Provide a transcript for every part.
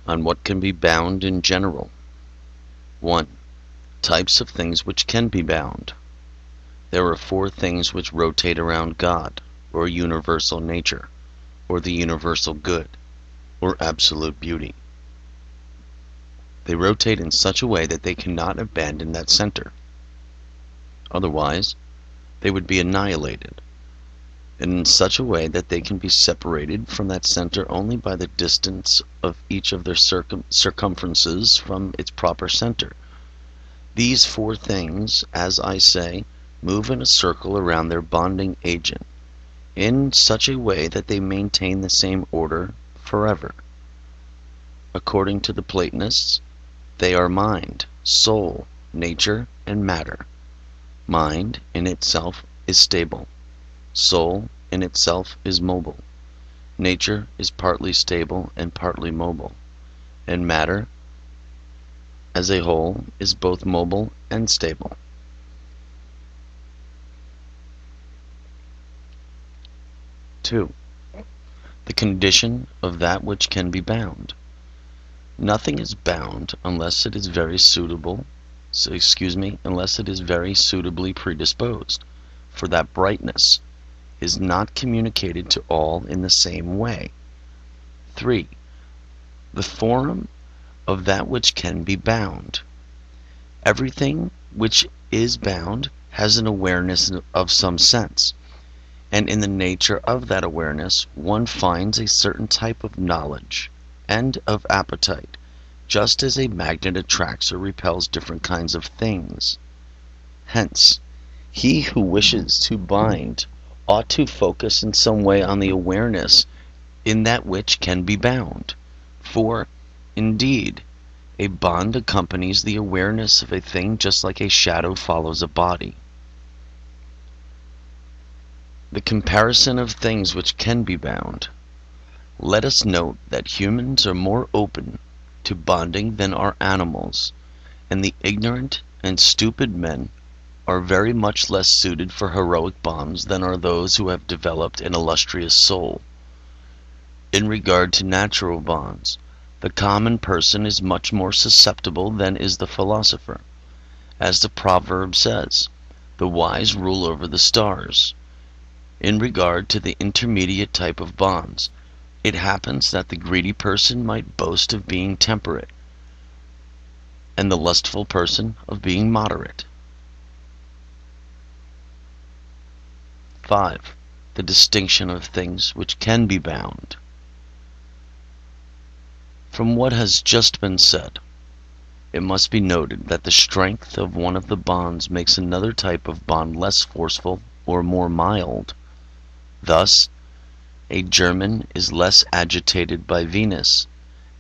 on what can be bound in general. 1. Types of things which can be bound. There are 4 things which rotate around God, or universal nature, or the universal good, or absolute beauty. They rotate in such a way that they cannot abandon that center. Otherwise, they would be annihilated, and in such a way that they can be separated from that center only by the distance of each of their circumferences from its proper center. These 4 things, as I say, move in a circle around their bonding agent, in such a way that they maintain the same order forever. According to the Platonists, they are mind, soul, nature, and matter. Mind in itself is stable. Soul in itself is mobile. Nature is partly stable and partly mobile. And matter, as a whole, is both mobile and stable. Two, the condition of that which can be bound. Nothing is bound unless it is very suitably predisposed, for that brightness is not communicated to all in the same way. 3. The form of that which can be bound. Everything which is bound has an awareness of some sense, and in the nature of that awareness one finds a certain type of knowledge and of appetite, just as a magnet attracts or repels different kinds of things. Hence, he who wishes to bind ought to focus in some way on the awareness in that which can be bound. For, indeed, a bond accompanies the awareness of a thing just like a shadow follows a body. The comparison of things which can be bound. Let us note that humans are more open to bonding than are animals, and the ignorant and stupid men are very much less suited for heroic bonds than are those who have developed an illustrious soul. In regard to natural bonds, the common person is much more susceptible than is the philosopher. As the proverb says, the wise rule over the stars. In regard to the intermediate type of bonds, it happens that the greedy person might boast of being temperate, and the lustful person of being moderate. 5. The distinction of things which can be bound. From what has just been said, it must be noted that the strength of one of the bonds makes another type of bond less forceful or more mild. Thus, a German is less agitated by Venus,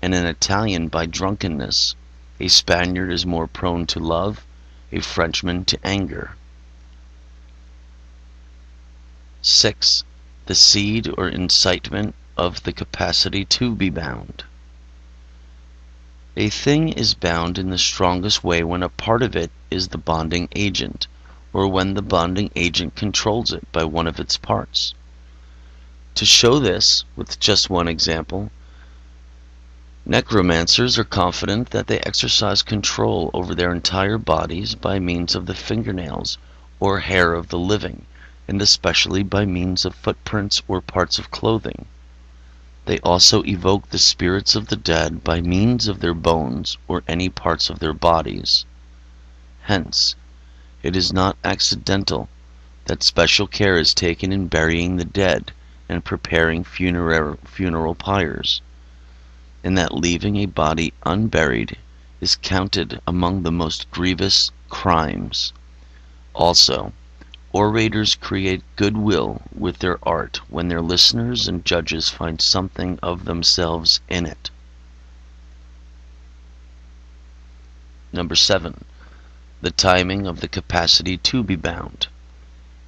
and an Italian by drunkenness. A Spaniard is more prone to love, a Frenchman to anger. 6. The seed or incitement of the capacity to be bound. A thing is bound in the strongest way when a part of it is the bonding agent, or when the bonding agent controls it by one of its parts. To show this with just one example, necromancers are confident that they exercise control over their entire bodies by means of the fingernails or hair of the living, and especially by means of footprints or parts of clothing. They also evoke the spirits of the dead by means of their bones or any parts of their bodies. Hence, it is not accidental that special care is taken in burying the dead and preparing funeral pyres, and that leaving a body unburied is counted among the most grievous crimes. Also, orators create goodwill with their art when their listeners and judges find something of themselves in it. Number 7. The timing of the capacity to be bound.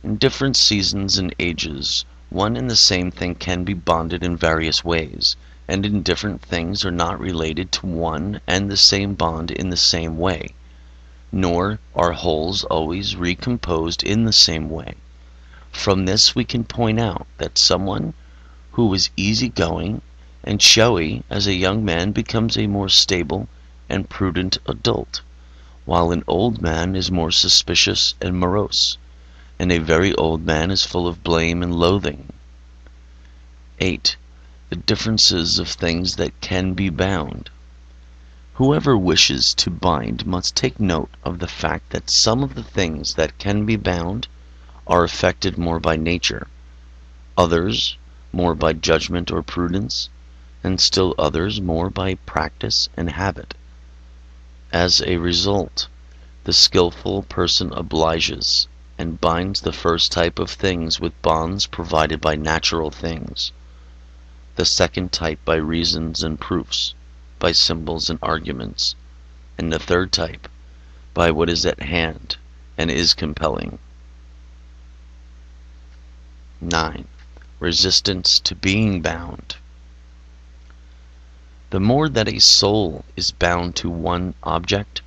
In different seasons and ages, one and the same thing can be bonded in various ways, and in different things are not related to one and the same bond in the same way, nor are wholes always recomposed in the same way. From this we can point out that someone who is easygoing and showy as a young man becomes a more stable and prudent adult, while an old man is more suspicious and morose, and a very old man is full of blame and loathing. 8. The differences of things that can be bound. Whoever wishes to bind must take note of the fact that some of the things that can be bound are affected more by nature, others more by judgment or prudence, and still others more by practice and habit. As a result, the skillful person obliges and binds the first type of things with bonds provided by natural things, the second type by reasons and proofs, by symbols and arguments, and the third type by what is at hand and is compelling. 9. Resistance to being bound. The more that a soul is bound to one object,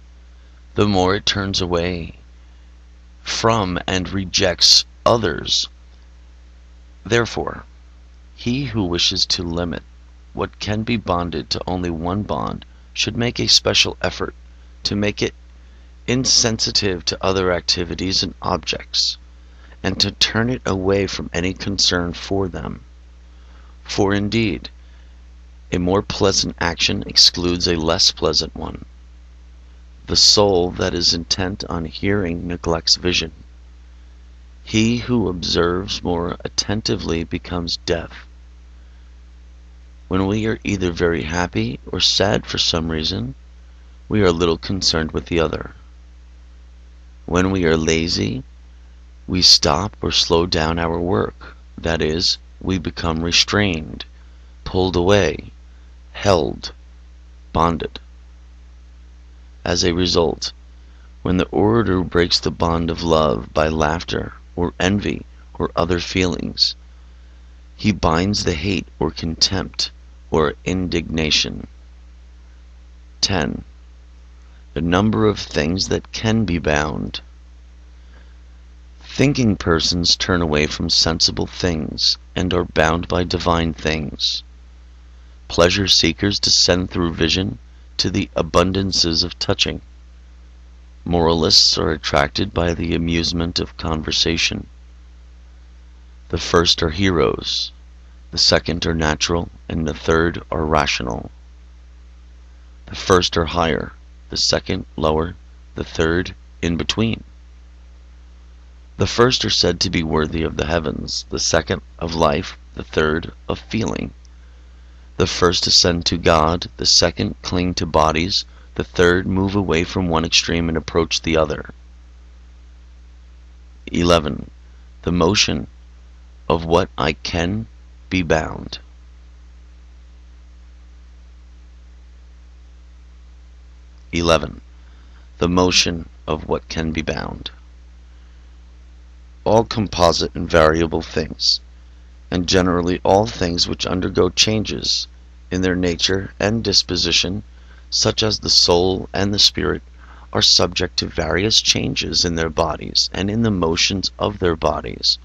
the more it turns away from and rejects others. Therefore, he who wishes to limit what can be bonded to only one bond should make a special effort to make it insensitive to other activities and objects, and to turn it away from any concern for them. For indeed, a more pleasant action excludes a less pleasant one. The soul that is intent on hearing neglects vision. He who observes more attentively becomes deaf. When we are either very happy or sad for some reason, we are little concerned with the other. When we are lazy, we stop or slow down our work. That is, we become restrained, pulled away, held, bonded. As a result, when the orator breaks the bond of love by laughter or envy or other feelings, he binds the hate or contempt or indignation. 10. The number of things that can be bound. Thinking persons turn away from sensible things and are bound by divine things. Pleasure seekers descend through vision to the abundances of touching. Moralists are attracted by the amusement of conversation. The first are heroes, the second are natural, and the third are rational. The first are higher, the second lower, the third in between. The first are said to be worthy of the heavens, the second of life, the third of feeling. The first ascend to God, the second cling to bodies, the third move away from one extreme and approach the other. 11. The motion of what I can be bound. The motion of what can be bound. All composite and variable things, and generally all things which undergo changes in their nature and disposition, such as the soul and the spirit, are subject to various changes in their bodies and in the motions of their bodies.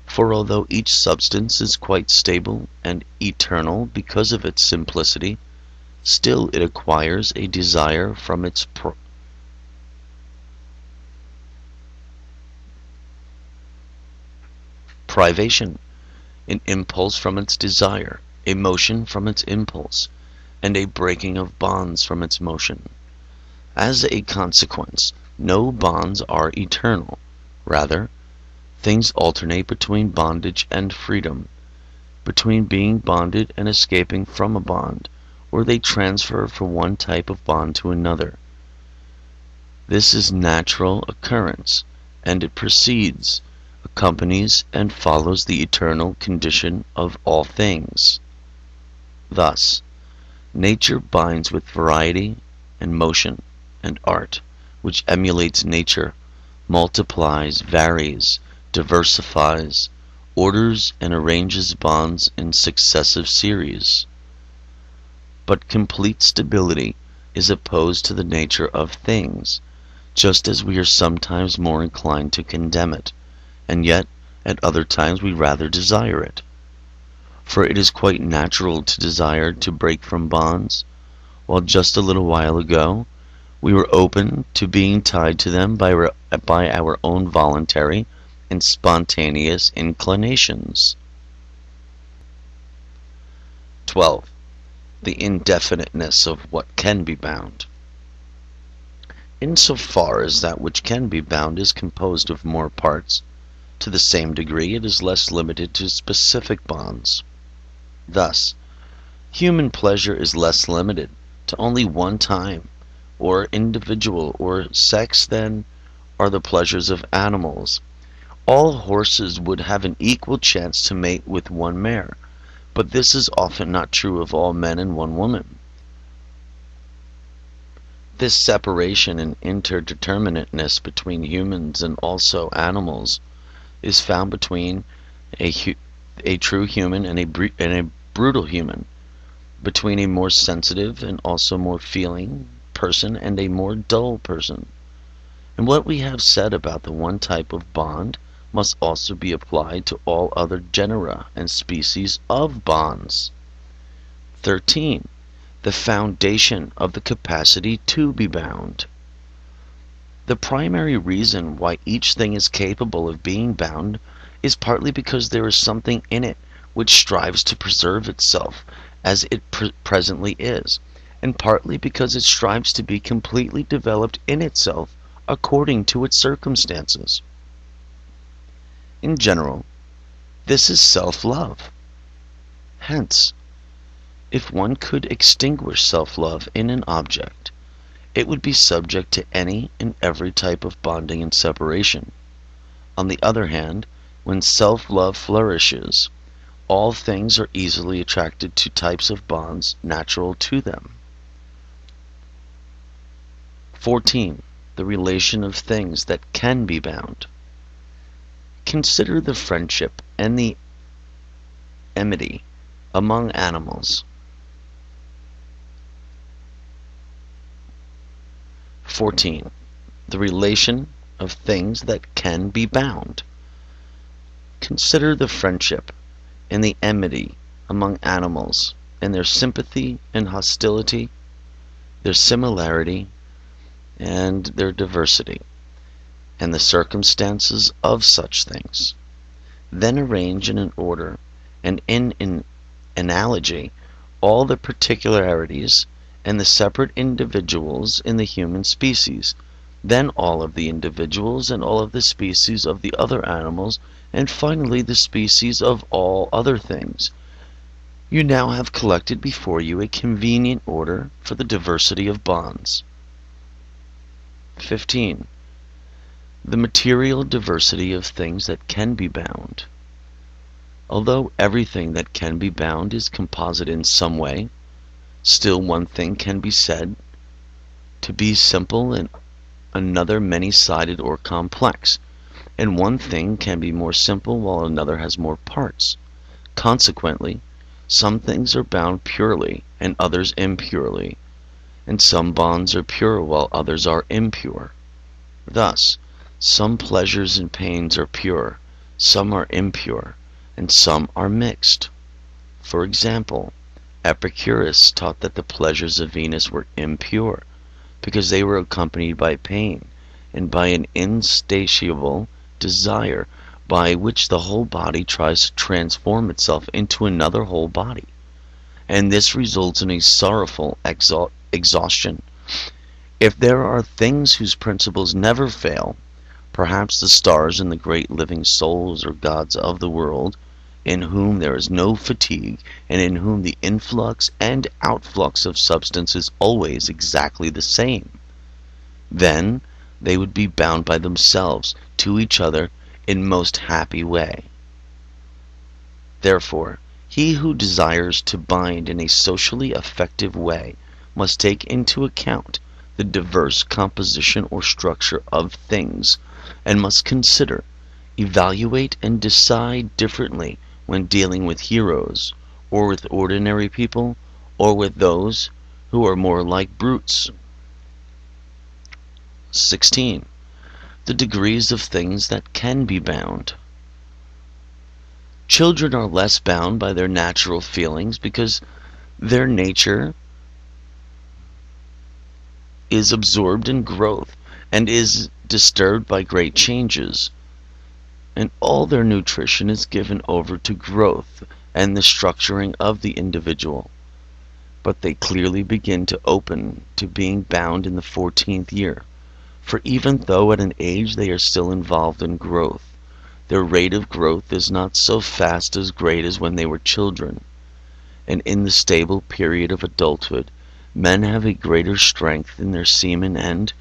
For although each substance is quite stable and eternal because of its simplicity, still it acquires a desire from its privation, an impulse from its desire, a motion from its impulse, and a breaking of bonds from its motion. As a consequence, no bonds are eternal. Rather, things alternate between bondage and freedom, between being bonded and escaping from a bond, or they transfer from one type of bond to another. This is natural occurrence, and it precedes, accompanies, and follows the eternal condition of all things. Thus, nature binds with variety and motion, and art, which emulates nature, multiplies, varies, diversifies, orders, and arranges bonds in successive series. But complete stability is opposed to the nature of things, just as we are sometimes more inclined to condemn it, and yet at other times we rather desire it. For it is quite natural to desire to break from bonds, while just a little while ago we were open to being tied to them by our own voluntary and spontaneous inclinations. 12. The indefiniteness of what can be bound. Insofar as that which can be bound is composed of more parts, to the same degree it is less limited to specific bonds. Thus, human pleasure is less limited to only one time, or individual, or sex than are the pleasures of animals. All horses would have an equal chance to mate with one mare, but this is often not true of all men and one woman. This separation and interdeterminateness between humans and also animals is found between a true human and a brutal human, between a more sensitive and also more feeling person and a more dull person. And what we have said about the one type of bond must also be applied to all other genera and species of bonds. 13. The foundation of the capacity to be bound. The primary reason why each thing is capable of being bound is partly because there is something in it which strives to preserve itself as it presently is, and partly because it strives to be completely developed in itself according to its circumstances. In general, this is self-love. Hence, if one could extinguish self-love in an object, it would be subject to any and every type of bonding and separation. On the other hand, when self-love flourishes, all things are easily attracted to types of bonds natural to them. 14. The relation of things that can be bound. Consider the friendship and the amity among animals. 14. The relation of things that can be bound. Consider the friendship and the amity among animals, and their sympathy and hostility, their similarity and their diversity, and the circumstances of such things. Then arrange in an order and in an analogy all the particularities and the separate individuals in the human species, then all of the individuals and all of the species of the other animals, and finally the species of all other things. You now have collected before you a convenient order for the diversity of bonds. 15. The material diversity of things that can be bound. Although everything that can be bound is composite in some way, still one thing can be said to be simple and another many-sided or complex, and one thing can be more simple while another has more parts. Consequently, some things are bound purely and others impurely, and some bonds are pure while others are impure. Thus, some pleasures and pains are pure, some are impure, and some are mixed. For example, Epicurus taught that the pleasures of Venus were impure, because they were accompanied by pain, and by an insatiable desire, by which the whole body tries to transform itself into another whole body, and this results in a sorrowful exhaustion. If there are things whose principles never fail, perhaps the stars and the great living souls or gods of the world, in whom there is no fatigue, and in whom the influx and outflux of substance is always exactly the same, then they would be bound by themselves to each other in most happy way. Therefore, he who desires to bind in a socially effective way must take into account the diverse composition or structure of things, and must consider, evaluate, and decide differently when dealing with heroes, or with ordinary people, or with those who are more like brutes. 16. The degrees of things that can be bound. Children are less bound by their natural feelings because their nature is absorbed in growth and is disturbed by great changes, and all their nutrition is given over to growth and the structuring of the individual. But they clearly begin to open to being bound in the 14th year, for even though at an age they are still involved in growth, their rate of growth is not so fast as great as when they were children, and in the stable period of adulthood, men have a greater strength in their semen and,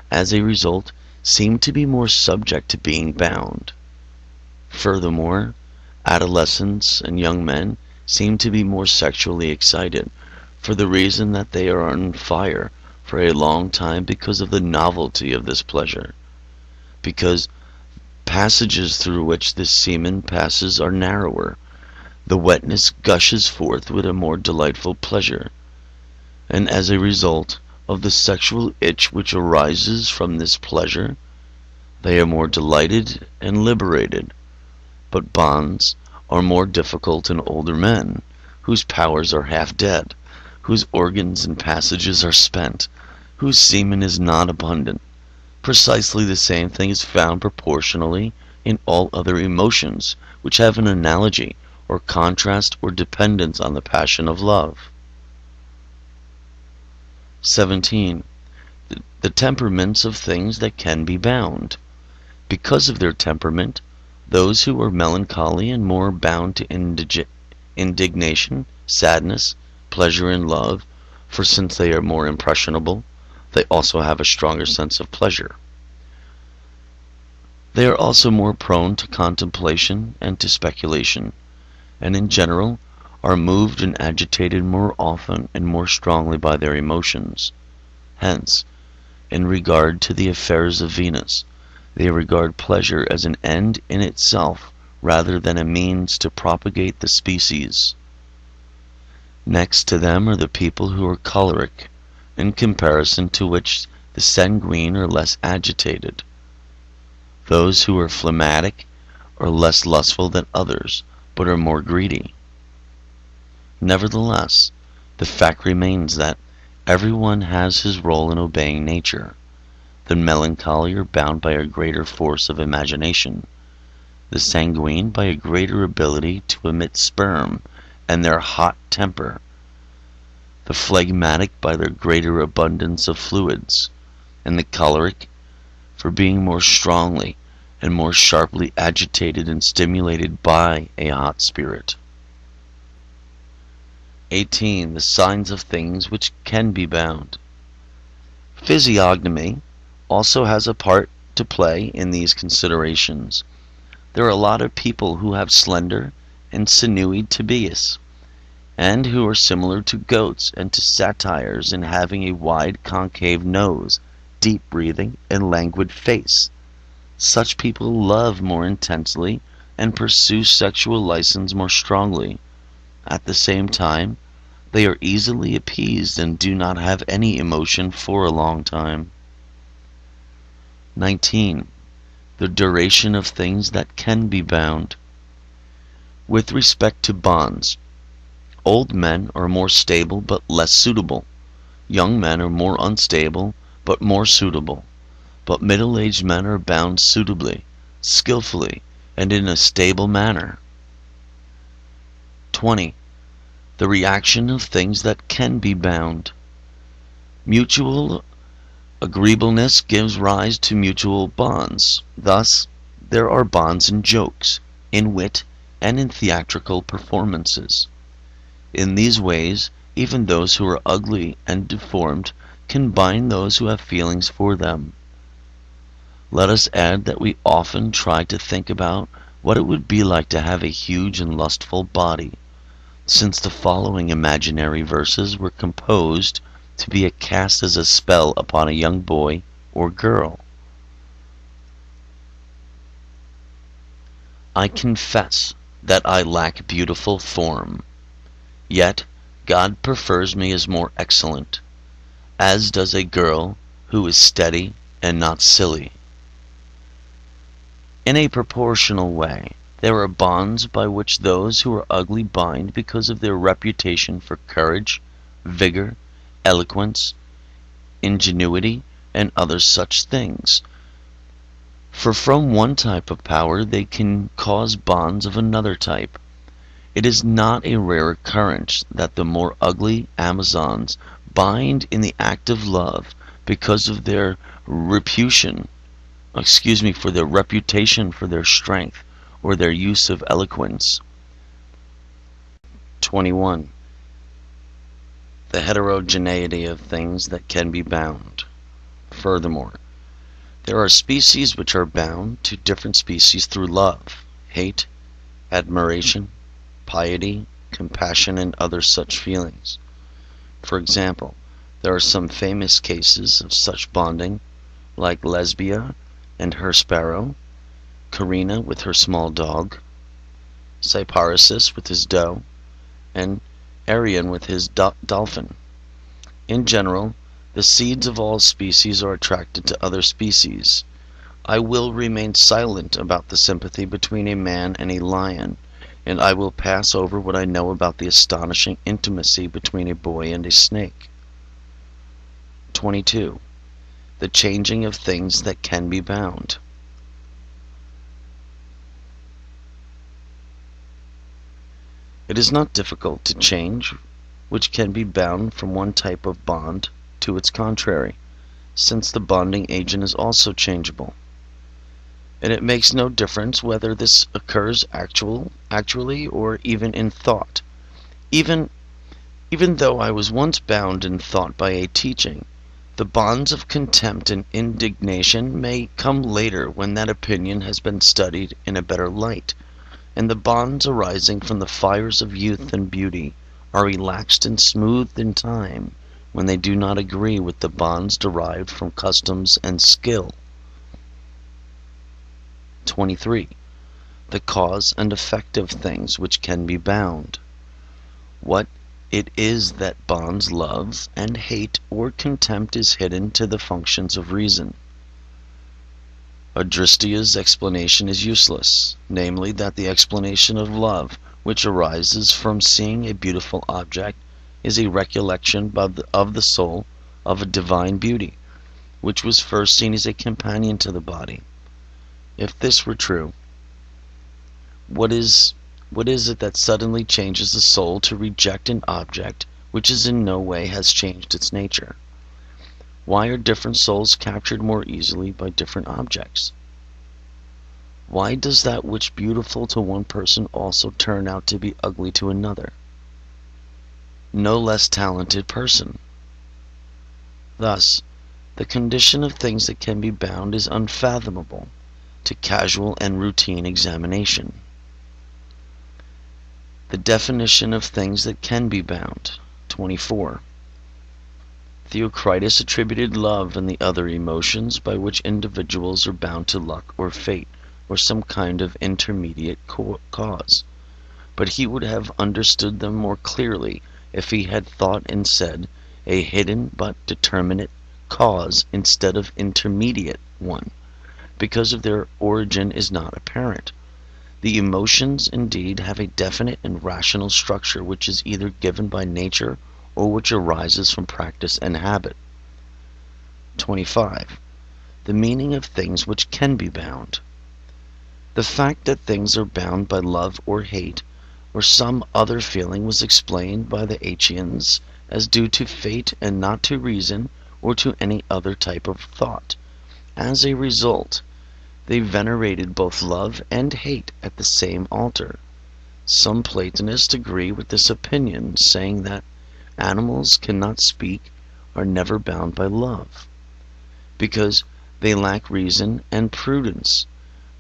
as a result, seem to be more subject to being bound. Furthermore, adolescents and young men seem to be more sexually excited, for the reason that they are on fire for a long time because of the novelty of this pleasure, because passages through which this semen passes are narrower, the wetness gushes forth with a more delightful pleasure, and as a result of the sexual itch which arises from this pleasure, they are more delighted and liberated. But bonds are more difficult in older men, whose powers are half dead, whose organs and passages are spent, whose semen is not abundant. Precisely the same thing is found proportionally in all other emotions which have an analogy or contrast or dependence on the passion of love. 17. The temperaments of things that can be bound. Because of their temperament, those who are melancholy and more bound to indignation, sadness, pleasure, and love, for since they are more impressionable, they also have a stronger sense of pleasure. They are also more prone to contemplation and to speculation, and in general are moved and agitated more often and more strongly by their emotions. Hence, in regard to the affairs of Venus, they regard pleasure as an end in itself rather than a means to propagate the species. Next to them are the people who are choleric, in comparison to which the sanguine are less agitated. Those who are phlegmatic are less lustful than others, but are more greedy. Nevertheless, the fact remains that everyone has his role in obeying nature. The melancholy are bound by a greater force of imagination, the sanguine by a greater ability to emit sperm and their hot temper, the phlegmatic by their greater abundance of fluids, and the choleric for being more strongly and more sharply agitated and stimulated by a hot spirit. 18. The signs of things which can be bound. Physiognomy also has a part to play in these considerations. There are a lot of people who have slender and sinewy tibias, and who are similar to goats and to satyrs in having a wide concave nose, deep breathing, and languid face. Such people love more intensely and pursue sexual license more strongly. At the same time, they are easily appeased and do not have any emotion for a long time. 19. The duration of things that can be bound. With respect to bonds, old men are more stable but less suitable. Young men are more unstable but more suitable. But middle-aged men are bound suitably, skillfully, and in a stable manner. 20. The reaction of things that can be bound. Mutual agreeableness gives rise to mutual bonds. Thus, there are bonds in jokes, in wit, and in theatrical performances. In these ways, even those who are ugly and deformed can bind those who have feelings for them. Let us add that we often try to think about what it would be like to have a huge and lustful body, since the following imaginary verses were composed to be cast as a spell upon a young boy or girl. I confess that I lack beautiful form, yet God prefers me as more excellent, as does a girl who is steady and not silly. In a proportional way, There are bonds by which those who are ugly bind because of their reputation for courage, vigor, eloquence, ingenuity, and other such things. For from one type of power they can cause bonds of another type. It is not a rare occurrence that the more ugly Amazons bind in the act of love because of their for their reputation for their strength or their use of eloquence. 21. The heterogeneity of things that can be bound. Furthermore, there are species which are bound to different species through love, hate, admiration, piety, compassion, and other such feelings. For example, there are some famous cases of such bonding, like Lesbia and her sparrow, Carina with her small dog, Cyparissus with his doe, and Arion with his dolphin. In general, the seeds of all species are attracted to other species. I will remain silent about the sympathy between a man and a lion, and I will pass over what I know about the astonishing intimacy between a boy and a snake. 22. The changing of things that can be bound. It is not difficult to change which can be bound from one type of bond to its contrary, since the bonding agent is also changeable. And it makes no difference whether this occurs actually or even in thought. Even though I was once bound in thought by a teaching, the bonds of contempt and indignation may come later when that opinion has been studied in a better light, and the bonds arising from the fires of youth and beauty are relaxed and smoothed in time when they do not agree with the bonds derived from customs and skill. 23. The cause and effect of things which can be bound. What it is that bonds love and hate or contempt is hidden to the functions of reason. Adristia's explanation is useless, namely that the explanation of love, which arises from seeing a beautiful object, is a recollection of the soul of a divine beauty, which was first seen as a companion to the body. If this were true, what is it that suddenly changes the soul to reject an object which is in no way has changed its nature? Why are different souls captured more easily by different objects? Why does that which beautiful to one person also turn out to be ugly to another, no less talented person? Thus, the condition of things that can be bound is unfathomable to casual and routine examination. The definition of things that can be bound. 24. Theocritus attributed love and the other emotions by which individuals are bound to luck or fate or some kind of intermediate cause, but he would have understood them more clearly if he had thought and said a hidden but determinate cause instead of intermediate one, because of their origin is not apparent. The emotions indeed have a definite and rational structure which is either given by nature or which arises from practice and habit. 25. The meaning of things which can be bound. The fact that things are bound by love or hate or some other feeling was explained by the Achaeans as due to fate and not to reason or to any other type of thought. As a result, they venerated both love and hate at the same altar. Some Platonists agree with this opinion, saying that animals cannot speak, are never bound by love, because they lack reason and prudence,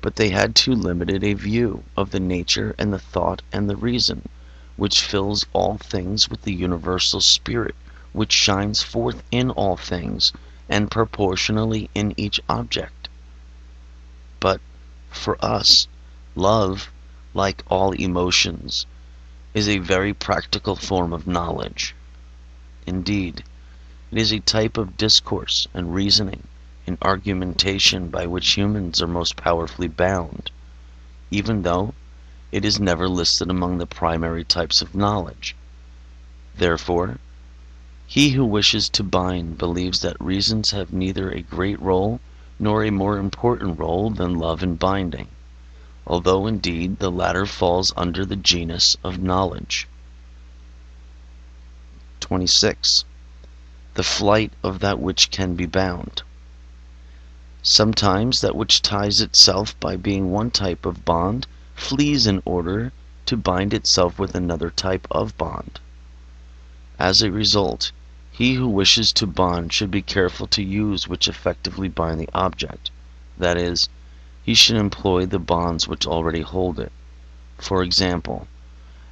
but they had too limited a view of the nature and the thought and the reason, which fills all things with the universal spirit, which shines forth in all things, and proportionally in each object. But for us, love, like all emotions, is a very practical form of knowledge. Indeed, it is a type of discourse and reasoning and argumentation by which humans are most powerfully bound, even though it is never listed among the primary types of knowledge. Therefore, he who wishes to bind believes that reasons have neither a great role nor a more important role than love in binding, although indeed the latter falls under the genus of knowledge. 26. The flight of that which can be bound. Sometimes that which ties itself by being one type of bond flees in order to bind itself with another type of bond. As a result, he who wishes to bond should be careful to use which effectively bind the object. That is, he should employ the bonds which already hold it. For example,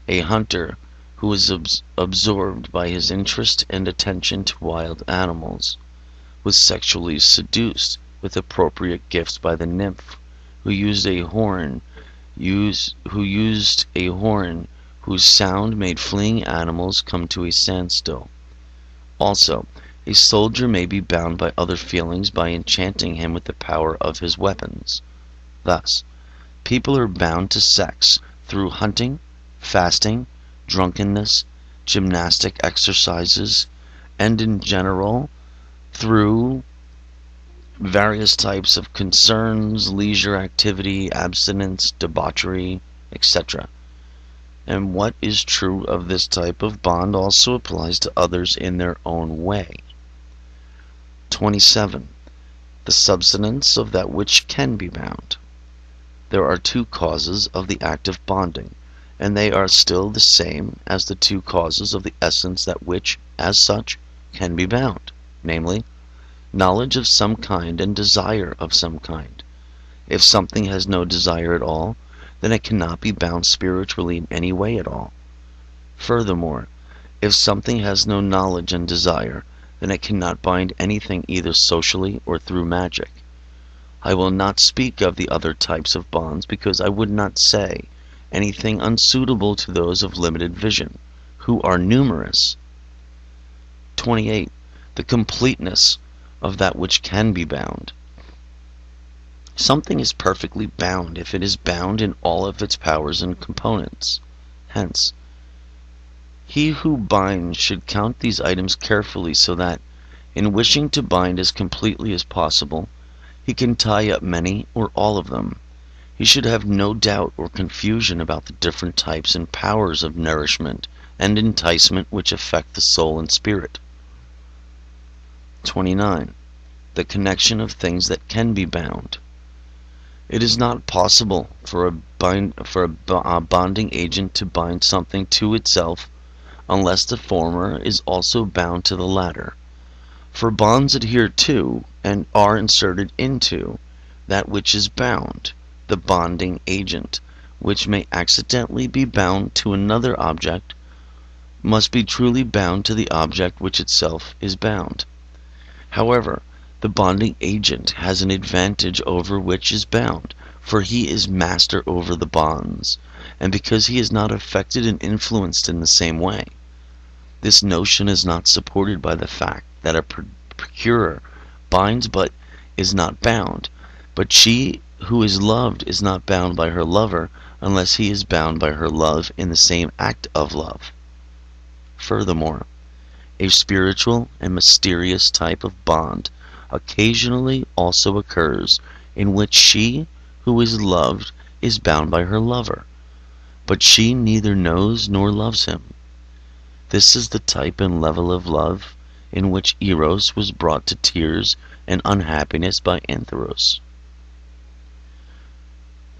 a hunter who is absorbed by his interest and attention to wild animals was sexually seduced with appropriate gifts by the nymph who used a horn whose sound made fleeing animals come to a standstill. Also, a soldier may be bound by other feelings by enchanting him with the power of his weapons. Thus, people are bound to sex through hunting, fasting, drunkenness, gymnastic exercises, and in general through various types of concerns, leisure activity, abstinence, debauchery, etc. And what is true of this type of bond also applies to others in their own way. 27. The substance of that which can be bound. There are two causes of the act of bonding, and they are still the same as the two causes of the essence that which, as such, can be bound, namely, knowledge of some kind and desire of some kind. If something has no desire at all, then it cannot be bound spiritually in any way at all. Furthermore, if something has no knowledge and desire, then it cannot bind anything either socially or through magic. I will not speak of the other types of bonds because I would not say anything unsuitable to those of limited vision, who are numerous. 28. The completeness of that which can be bound. Something is perfectly bound if it is bound in all of its powers and components. Hence, he who binds should count these items carefully so that, in wishing to bind as completely as possible, he can tie up many or all of them. He should have no doubt or confusion about the different types and powers of nourishment and enticement which affect the soul and spirit. 29. The connection of things that can be bound. It is not possible for a bonding agent to bind something to itself unless the former is also bound to the latter. For bonds adhere to and are inserted into that which is bound, the bonding agent, which may accidentally be bound to another object, must be truly bound to the object which itself is bound. However, the bonding agent has an advantage over which is bound, for he is master over the bonds, and because he is not affected and influenced in the same way. This notion is not supported by the fact that a procurer binds but is not bound, but she who is loved is not bound by her lover unless he is bound by her love in the same act of love. Furthermore, a spiritual and mysterious type of bond occasionally also occurs in which she who is loved is bound by her lover, but she neither knows nor loves him. This is the type and level of love in which Eros was brought to tears and unhappiness by Antheros.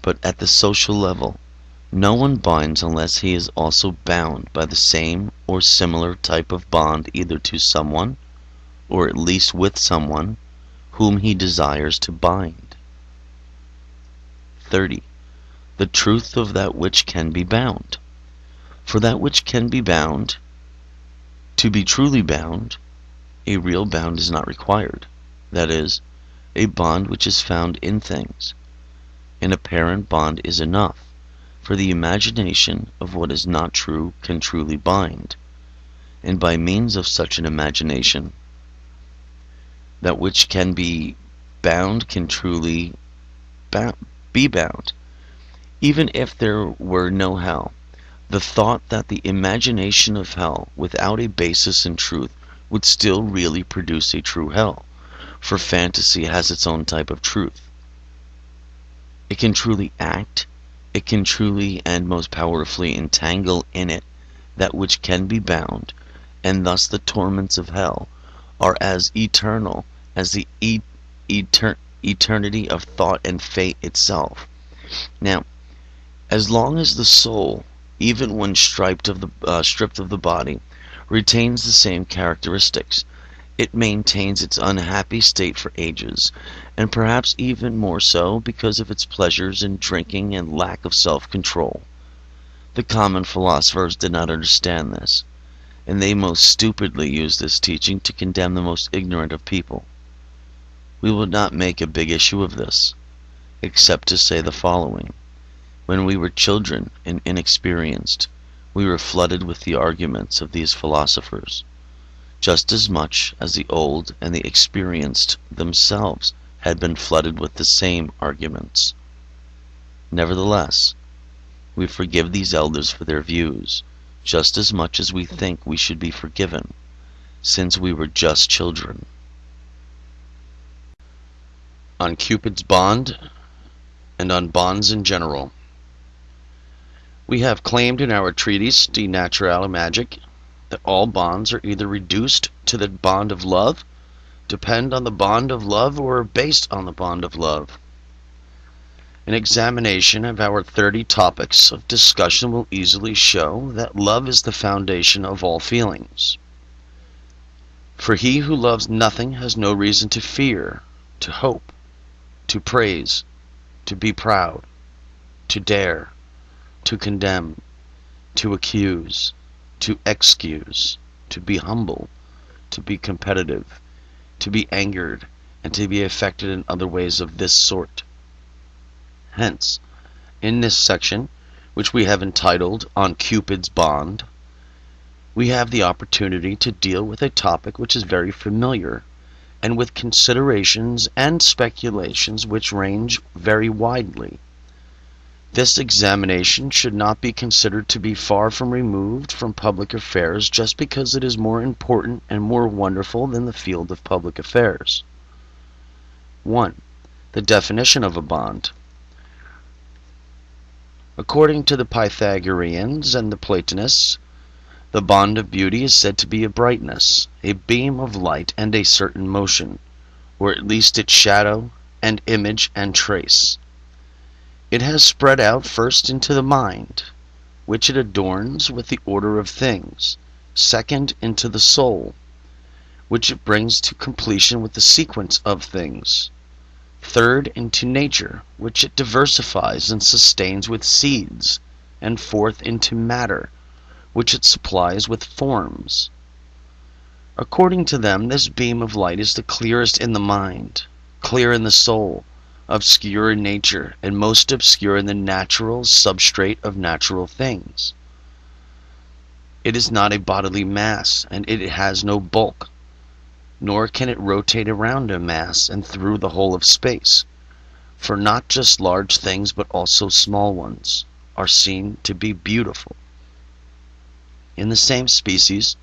But at the social level, no one binds unless he is also bound by the same or similar type of bond either to someone, or at least with someone, whom he desires to bind. 30. The truth of that which can be bound. For that which can be bound, to be truly bound, a real bound is not required, that is, a bond which is found in things. An apparent bond is enough, for the imagination of what is not true can truly bind, and by means of such an imagination, that which can be bound can truly be bound. Even if there were no hell, the thought that the imagination of hell without a basis in truth would still really produce a true hell, for fantasy has its own type of truth. It can truly act, it can truly and most powerfully entangle in it that which can be bound, and thus the torments of hell are as eternal as the eternity of thought and fate itself. Now, as long as the soul, even when stripped of the body, retains the same characteristics, it maintains its unhappy state for ages, and perhaps even more so because of its pleasures in drinking and lack of self-control. The common philosophers did not understand this, and they most stupidly used this teaching to condemn the most ignorant of people. We will not make a big issue of this, except to say the following. When we were children and inexperienced, we were flooded with the arguments of these philosophers, just as much as the old and the experienced themselves had been flooded with the same arguments. Nevertheless, we forgive these elders for their views, just as much as we think we should be forgiven, since we were just children. On Cupid's bond, and on bonds in general. We have claimed in our treatise De Naturale Magic that all bonds are either reduced to the bond of love, depend on the bond of love, or are based on the bond of love. An examination of our 30 topics of discussion will easily show that love is the foundation of all feelings. For he who loves nothing has no reason to fear, to hope, to praise, to be proud, to dare, to condemn, to accuse, to excuse, to be humble, to be competitive, to be angered, and to be affected in other ways of this sort. Hence, in this section, which we have entitled On Cupid's Bond, we have the opportunity to deal with a topic which is very familiar, and with considerations and speculations which range very widely. This examination should not be considered to be far from removed from public affairs just because it is more important and more wonderful than the field of public affairs. 1. The definition of a bond. According to the Pythagoreans and the Platonists, the bond of beauty is said to be a brightness, a beam of light, and a certain motion, or at least its shadow and image and trace. It has spread out first into the mind, which it adorns with the order of things, second into the soul, which it brings to completion with the sequence of things, third into nature, which it diversifies and sustains with seeds, and fourth into matter, which it supplies with forms. According to them, this beam of light is the clearest in the mind, clear in the soul, obscure in nature, and most obscure in the natural substrate of natural things. It is not a bodily mass, and it has no bulk, nor can it rotate around a mass and through the whole of space, for not just large things but also small ones are seen to be beautiful. In the same species,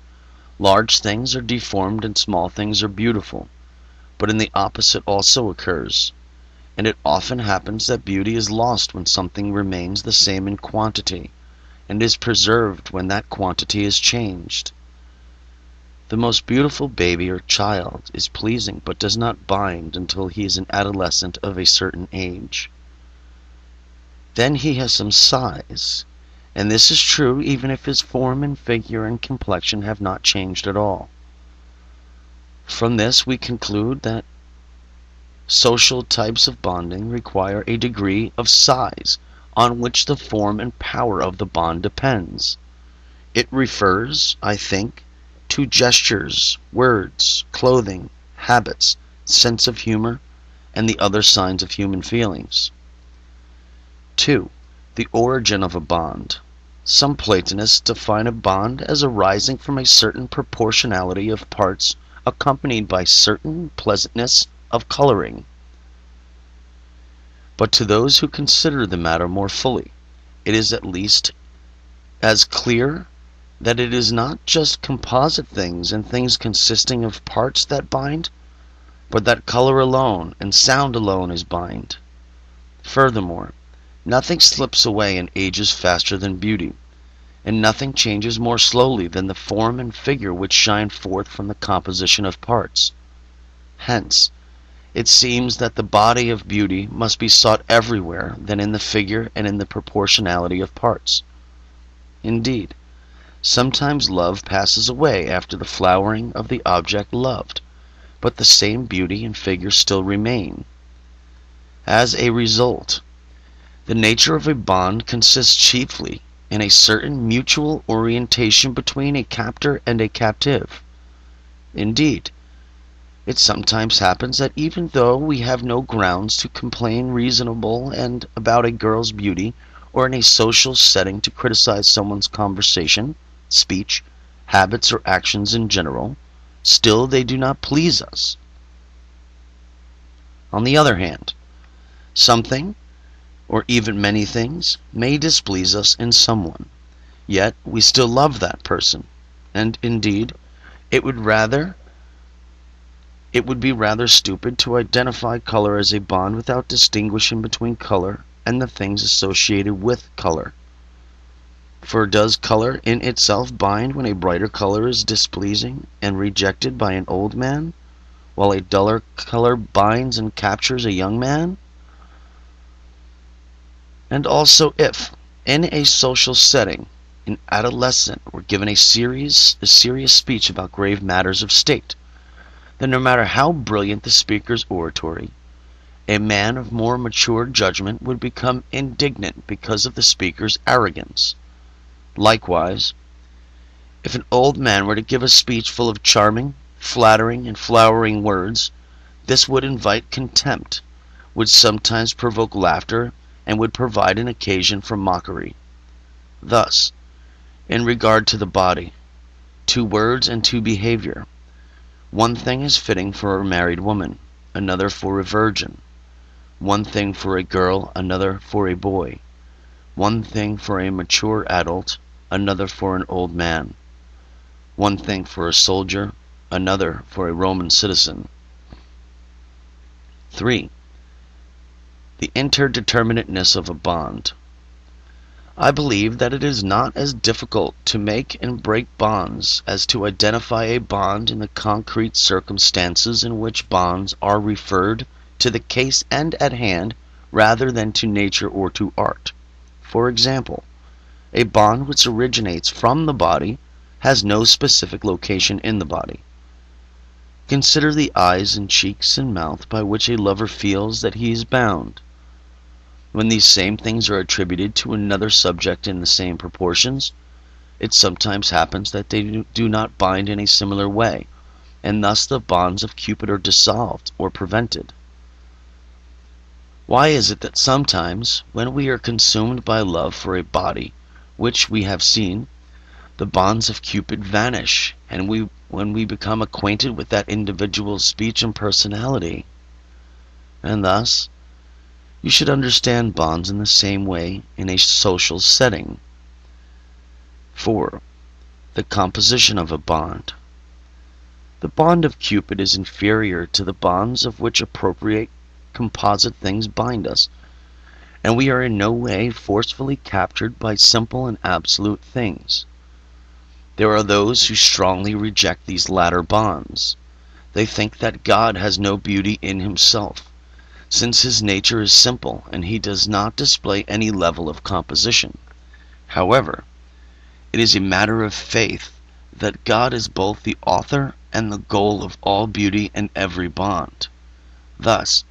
large things are deformed and small things are beautiful, but in the opposite also occurs, and it often happens that beauty is lost when something remains the same in quantity, and is preserved when that quantity is changed. The most beautiful baby or child is pleasing but does not bind until he is an adolescent of a certain age. Then he has some size, and this is true even if his form and figure and complexion have not changed at all. From this we conclude that social types of bonding require a degree of size on which the form and power of the bond depends. It refers, I think, to gestures, words, clothing, habits, sense of humor, and the other signs of human feelings. 2. The origin of a bond. Some Platonists define a bond as arising from a certain proportionality of parts accompanied by certain pleasantness of coloring. But to those who consider the matter more fully, it is at least as clear that it is not just composite things and things consisting of parts that bind, but that color alone and sound alone is bind. Furthermore, nothing slips away and ages faster than beauty, and nothing changes more slowly than the form and figure which shine forth from the composition of parts. Hence, it seems that the body of beauty must be sought everywhere than in the figure and in the proportionality of parts. Indeed, sometimes love passes away after the flowering of the object loved, but the same beauty and figure still remain. As a result, the nature of a bond consists chiefly in a certain mutual orientation between a captor and a captive. Indeed, it sometimes happens that even though we have no grounds to complain reasonable and about a girl's beauty, or in a social setting to criticize someone's conversation, speech, habits, or actions in general, still they do not please us. On the other hand, something, or even many things, may displease us in someone, yet we still love that person, and indeed, it would be rather stupid to identify color as a bond without distinguishing between color and the things associated with color. For does color in itself bind when a brighter color is displeasing and rejected by an old man, while a duller color binds and captures a young man? And also if, in a social setting, an adolescent were given a serious speech about grave matters of state, then no matter how brilliant the speaker's oratory, a man of more mature judgment would become indignant because of the speaker's arrogance. Likewise, if an old man were to give a speech full of charming, flattering, and flowering words, this would invite contempt, would sometimes provoke laughter, and would provide an occasion for mockery. Thus, in regard to the body, to words, and to behavior, one thing is fitting for a married woman, another for a virgin. One thing for a girl, another for a boy. One thing for a mature adult, another for an old man. One thing for a soldier, another for a Roman citizen. 3. The indeterminateness of a bond. I believe that it is not as difficult to make and break bonds as to identify a bond in the concrete circumstances in which bonds are referred to the case and at hand rather than to nature or to art. For example, a bond which originates from the body has no specific location in the body. Consider the eyes and cheeks and mouth by which a lover feels that he is bound. When these same things are attributed to another subject in the same proportions, it sometimes happens that they do not bind in a similar way, and thus the bonds of Cupid are dissolved or prevented. Why is it that sometimes, when we are consumed by love for a body which we have seen, the bonds of Cupid vanish, and when we become acquainted with that individual's speech and personality? And thus, you should understand bonds in the same way in a social setting. 4. The composition of a bond. The bond of Cupid is inferior to the bonds of which appropriate composite things bind us, and we are in no way forcefully captured by simple and absolute things. There are those who strongly reject these latter bonds. They think that God has no beauty in himself, since his nature is simple and he does not display any level of composition. However, it is a matter of faith that God is both the author and the goal of all beauty and every bond. Thus,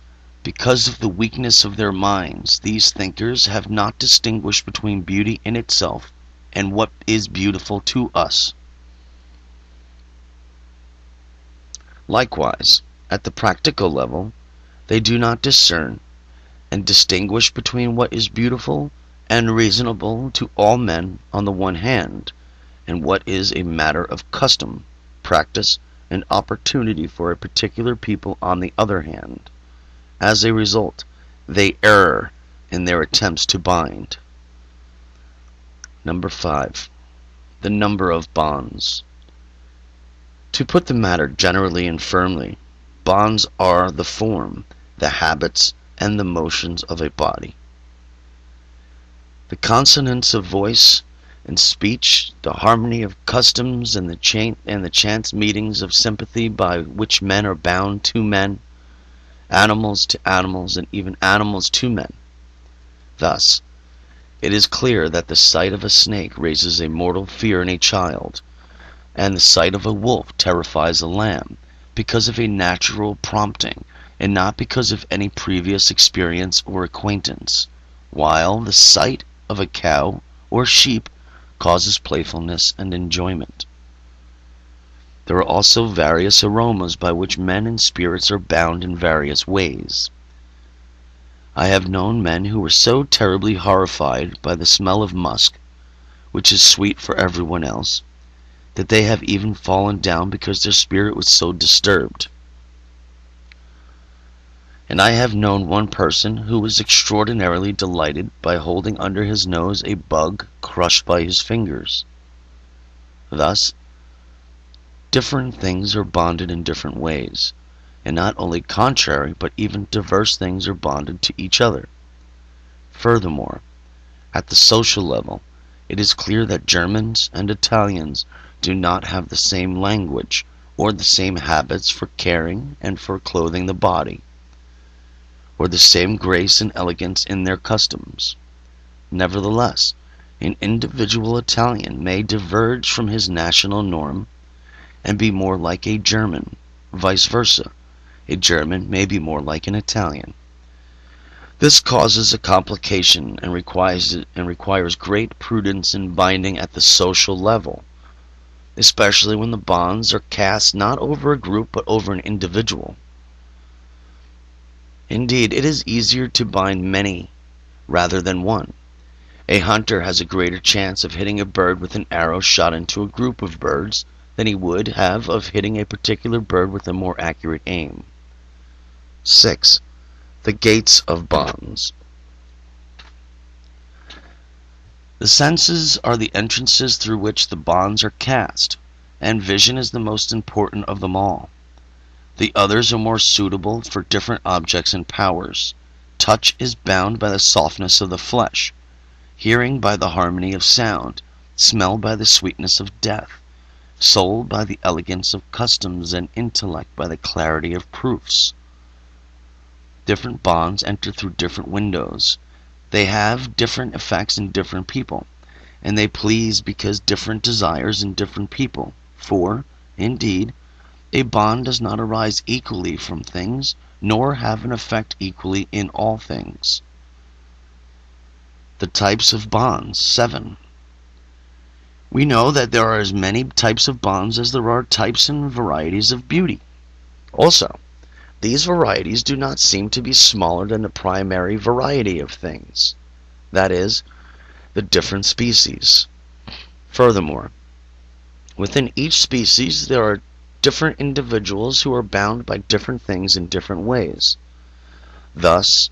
because of the weakness of their minds, these thinkers have not distinguished between beauty in itself and what is beautiful to us. Likewise, at the practical level, they do not discern and distinguish between what is beautiful and reasonable to all men on the one hand, and what is a matter of custom, practice, and opportunity for a particular people on the other hand. As a result, They err in their attempts to bind. Number 5. The number of bonds. To put the matter generally and firmly, bonds are the form, the habits, and the motions of a body. The consonance of voice and speech, the harmony of customs, and the chance meetings of sympathy by which men are bound to men, animals to animals, and even animals to men. Thus, it is clear that the sight of a snake raises a mortal fear in a child, and the sight of a wolf terrifies a lamb, because of a natural prompting, and not because of any previous experience or acquaintance, while the sight of a cow or sheep causes playfulness and enjoyment. There are also various aromas by which men and spirits are bound in various ways. I have known men who were so terribly horrified by the smell of musk, which is sweet for everyone else, that they have even fallen down because their spirit was so disturbed. And I have known one person who was extraordinarily delighted by holding under his nose a bug crushed by his fingers. Thus, different things are bonded in different ways, and not only contrary but even diverse things are bonded to each other. Furthermore, at the social level, it is clear that Germans and Italians do not have the same language or the same habits for caring and for clothing the body, or the same grace and elegance in their customs. Nevertheless, an individual Italian may diverge from his national norm and be more like a German. Vice versa, a German may be more like an Italian. This causes a complication and requires great prudence in binding at the social level, especially when the bonds are cast not over a group but over an individual. Indeed, it is easier to bind many rather than one. A hunter has a greater chance of hitting a bird with an arrow shot into a group of birds than he would have of hitting a particular bird with a more accurate aim. 6. The gates of bonds. The senses are the entrances through which the bonds are cast, and vision is the most important of them all. The others are more suitable for different objects and powers. Touch is bound by the softness of the flesh, hearing by the harmony of sound, smell by the sweetness of death, soul by the elegance of customs, and intellect by the clarity of proofs. Different bonds enter through different windows. They have different effects in different people, and they please because different desires in different people. For, indeed, a bond does not arise equally from things, nor have an effect equally in all things. The types of bonds. 7. We know that there are as many types of bonds as there are types and varieties of beauty. Also, these varieties do not seem to be smaller than the primary variety of things, that is, the different species. Furthermore, within each species there are different individuals who are bound by different things in different ways. Thus,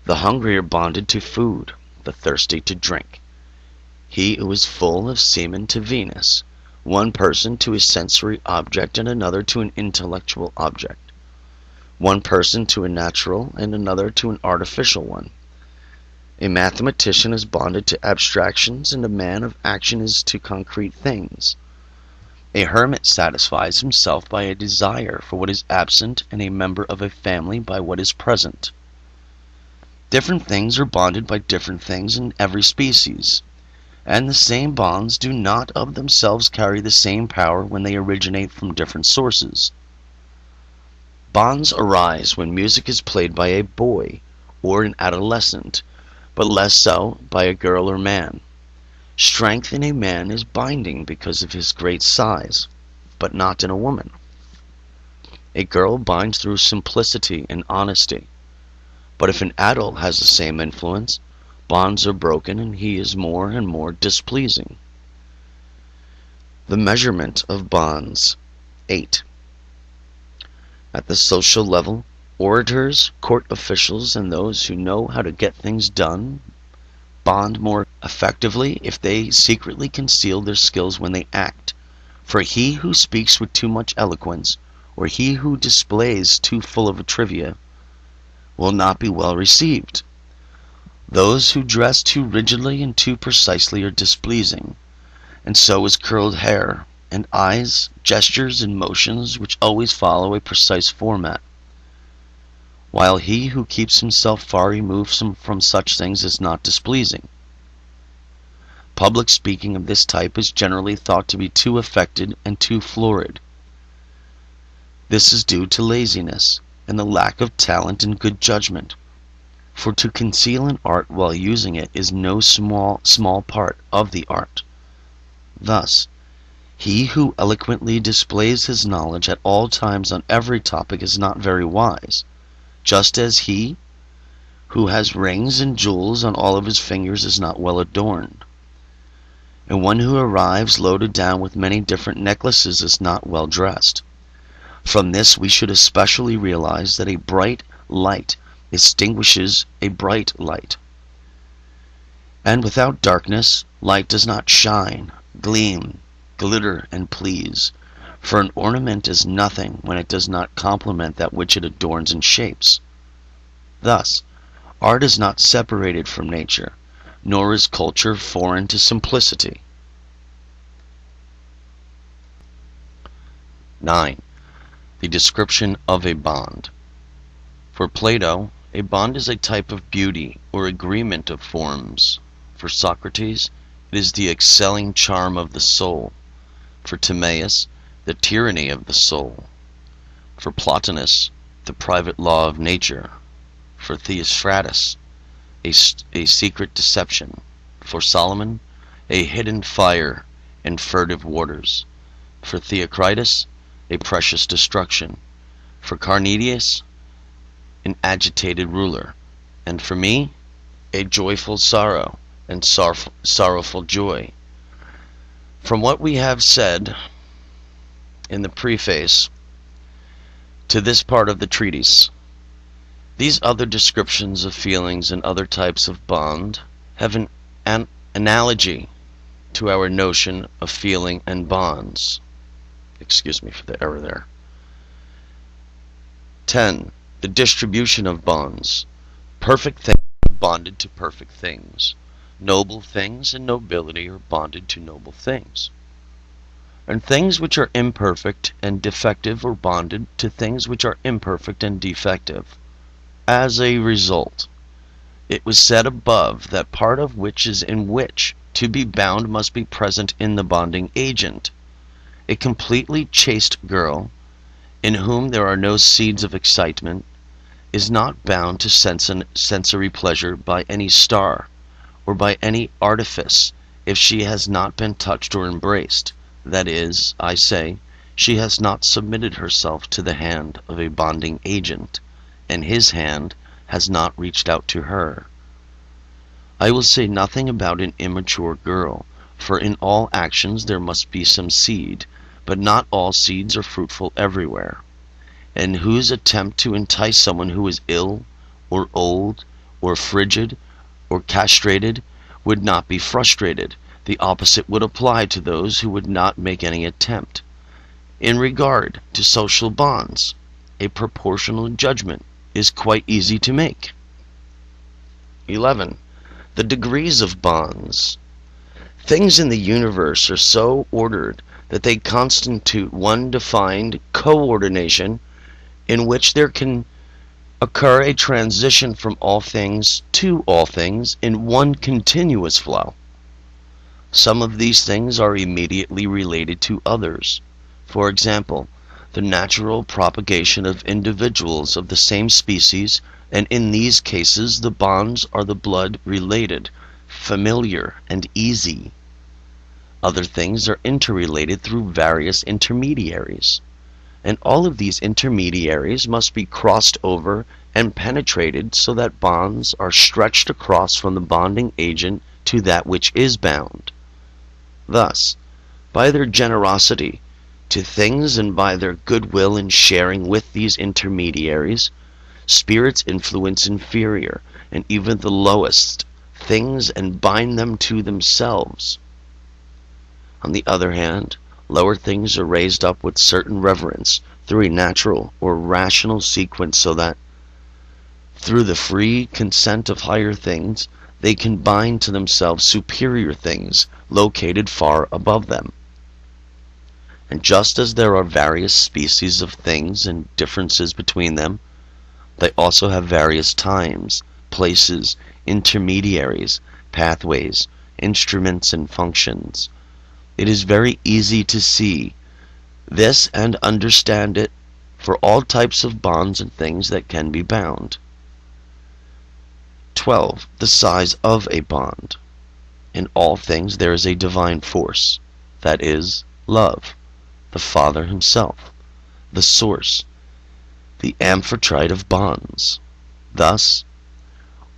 the hungry are bonded to food, the thirsty to drink. He who is full of semen to Venus, one person to a sensory object and another to an intellectual object, one person to a natural and another to an artificial one. A mathematician is bonded to abstractions, and a man of action is to concrete things. A hermit satisfies himself by a desire for what is absent, and a member of a family by what is present. Different things are bonded by different things in every species, and the same bonds do not of themselves carry the same power when they originate from different sources. Bonds arise when music is played by a boy or an adolescent, but less so by a girl or man. Strength in a man is binding because of his great size, but not in a woman. A girl binds through simplicity and honesty, but if an adult has the same influence, bonds are broken and he is more and more displeasing. The measurement of bonds. 8. At the social level, Orators, court officials, and those who know how to get things done bond more effectively if they secretly conceal their skills when they act. For he who speaks with too much eloquence, or he who displays too full of a trivia, will not be well received. Those who dress too rigidly and too precisely are displeasing, and so is curled hair, and eyes, gestures, and motions which always follow a precise format, while he who keeps himself far removed from such things is not displeasing. Public speaking of this type is generally thought to be too affected and too florid. This is due to laziness and the lack of talent and good judgment. For to conceal an art while using it is no small part of the art. Thus, he who eloquently displays his knowledge at all times on every topic is not very wise, just as he who has rings and jewels on all of his fingers is not well adorned. And one who arrives loaded down with many different necklaces is not well dressed. From this we should especially realize that a bright light extinguishes a bright light. And without darkness, light does not shine, gleam, glitter, and please. For an ornament is nothing when it does not complement that which it adorns and shapes. Thus, art is not separated from nature, nor is culture foreign to simplicity. 9. The description of a bond. For Plato, a bond is a type of beauty or agreement of forms. For Socrates, it is the excelling charm of the soul. For Timaeus, the tyranny of the soul. For Plotinus, the private law of nature. For Theophratus, a secret deception. For Solomon, a hidden fire and furtive waters. For Theocritus, a precious destruction. For Carneades, an agitated ruler. And for me, a joyful sorrow and sorrowful joy. From what we have said in the preface to this part of the treatise, these other descriptions of feelings and other types of bond have an analogy to our notion of feeling and bonds. Excuse me for the error there. 10. The distribution of bonds. Perfect things are bonded to perfect things. Noble things and nobility are bonded to noble things. And things which are imperfect and defective are bonded to things which are imperfect and defective. As a result, it was said above that part of which is in which to be bound must be present in the bonding agent. A completely chaste girl, in whom there are no seeds of excitement, is not bound to sensory pleasure by any star, or by any artifice, if she has not been touched or embraced. That is, I say, she has not submitted herself to the hand of a bonding agent, and his hand has not reached out to her. I will say nothing about an immature girl, for in all actions there must be some seed, but not all seeds are fruitful everywhere. And whose attempt to entice someone who is ill, or old, or frigid, or castrated, would not be frustrated. The opposite would apply to those who would not make any attempt. In regard to social bonds, a proportional judgment is quite easy to make. 11. The degrees of bonds. Things in the universe are so ordered that they constitute one defined coordination in which there can occur a transition from all things to all things in one continuous flow. Some of these things are immediately related to others. For example, the natural propagation of individuals of the same species, and in these cases the bonds are the blood related, familiar, and easy. Other things are interrelated through various intermediaries, and all of these intermediaries must be crossed over and penetrated so that bonds are stretched across from the bonding agent to that which is bound. Thus, by their generosity to things and by their goodwill in sharing with these intermediaries, Spirits influence inferior, and even the lowest, things and bind them to themselves. On the other hand, lower things are raised up with certain reverence through a natural or rational sequence, so that through the free consent of higher things they can bind to themselves superior things located far above them. And just as there are various species of things and differences between them, they also have various times, places, intermediaries, pathways, instruments, and functions. It is very easy to see this and understand it for all types of bonds and things that can be bound. 12. The size of a bond. In all things there is a divine force, that is, love, the Father himself, the source, the amphitrite of bonds. Thus,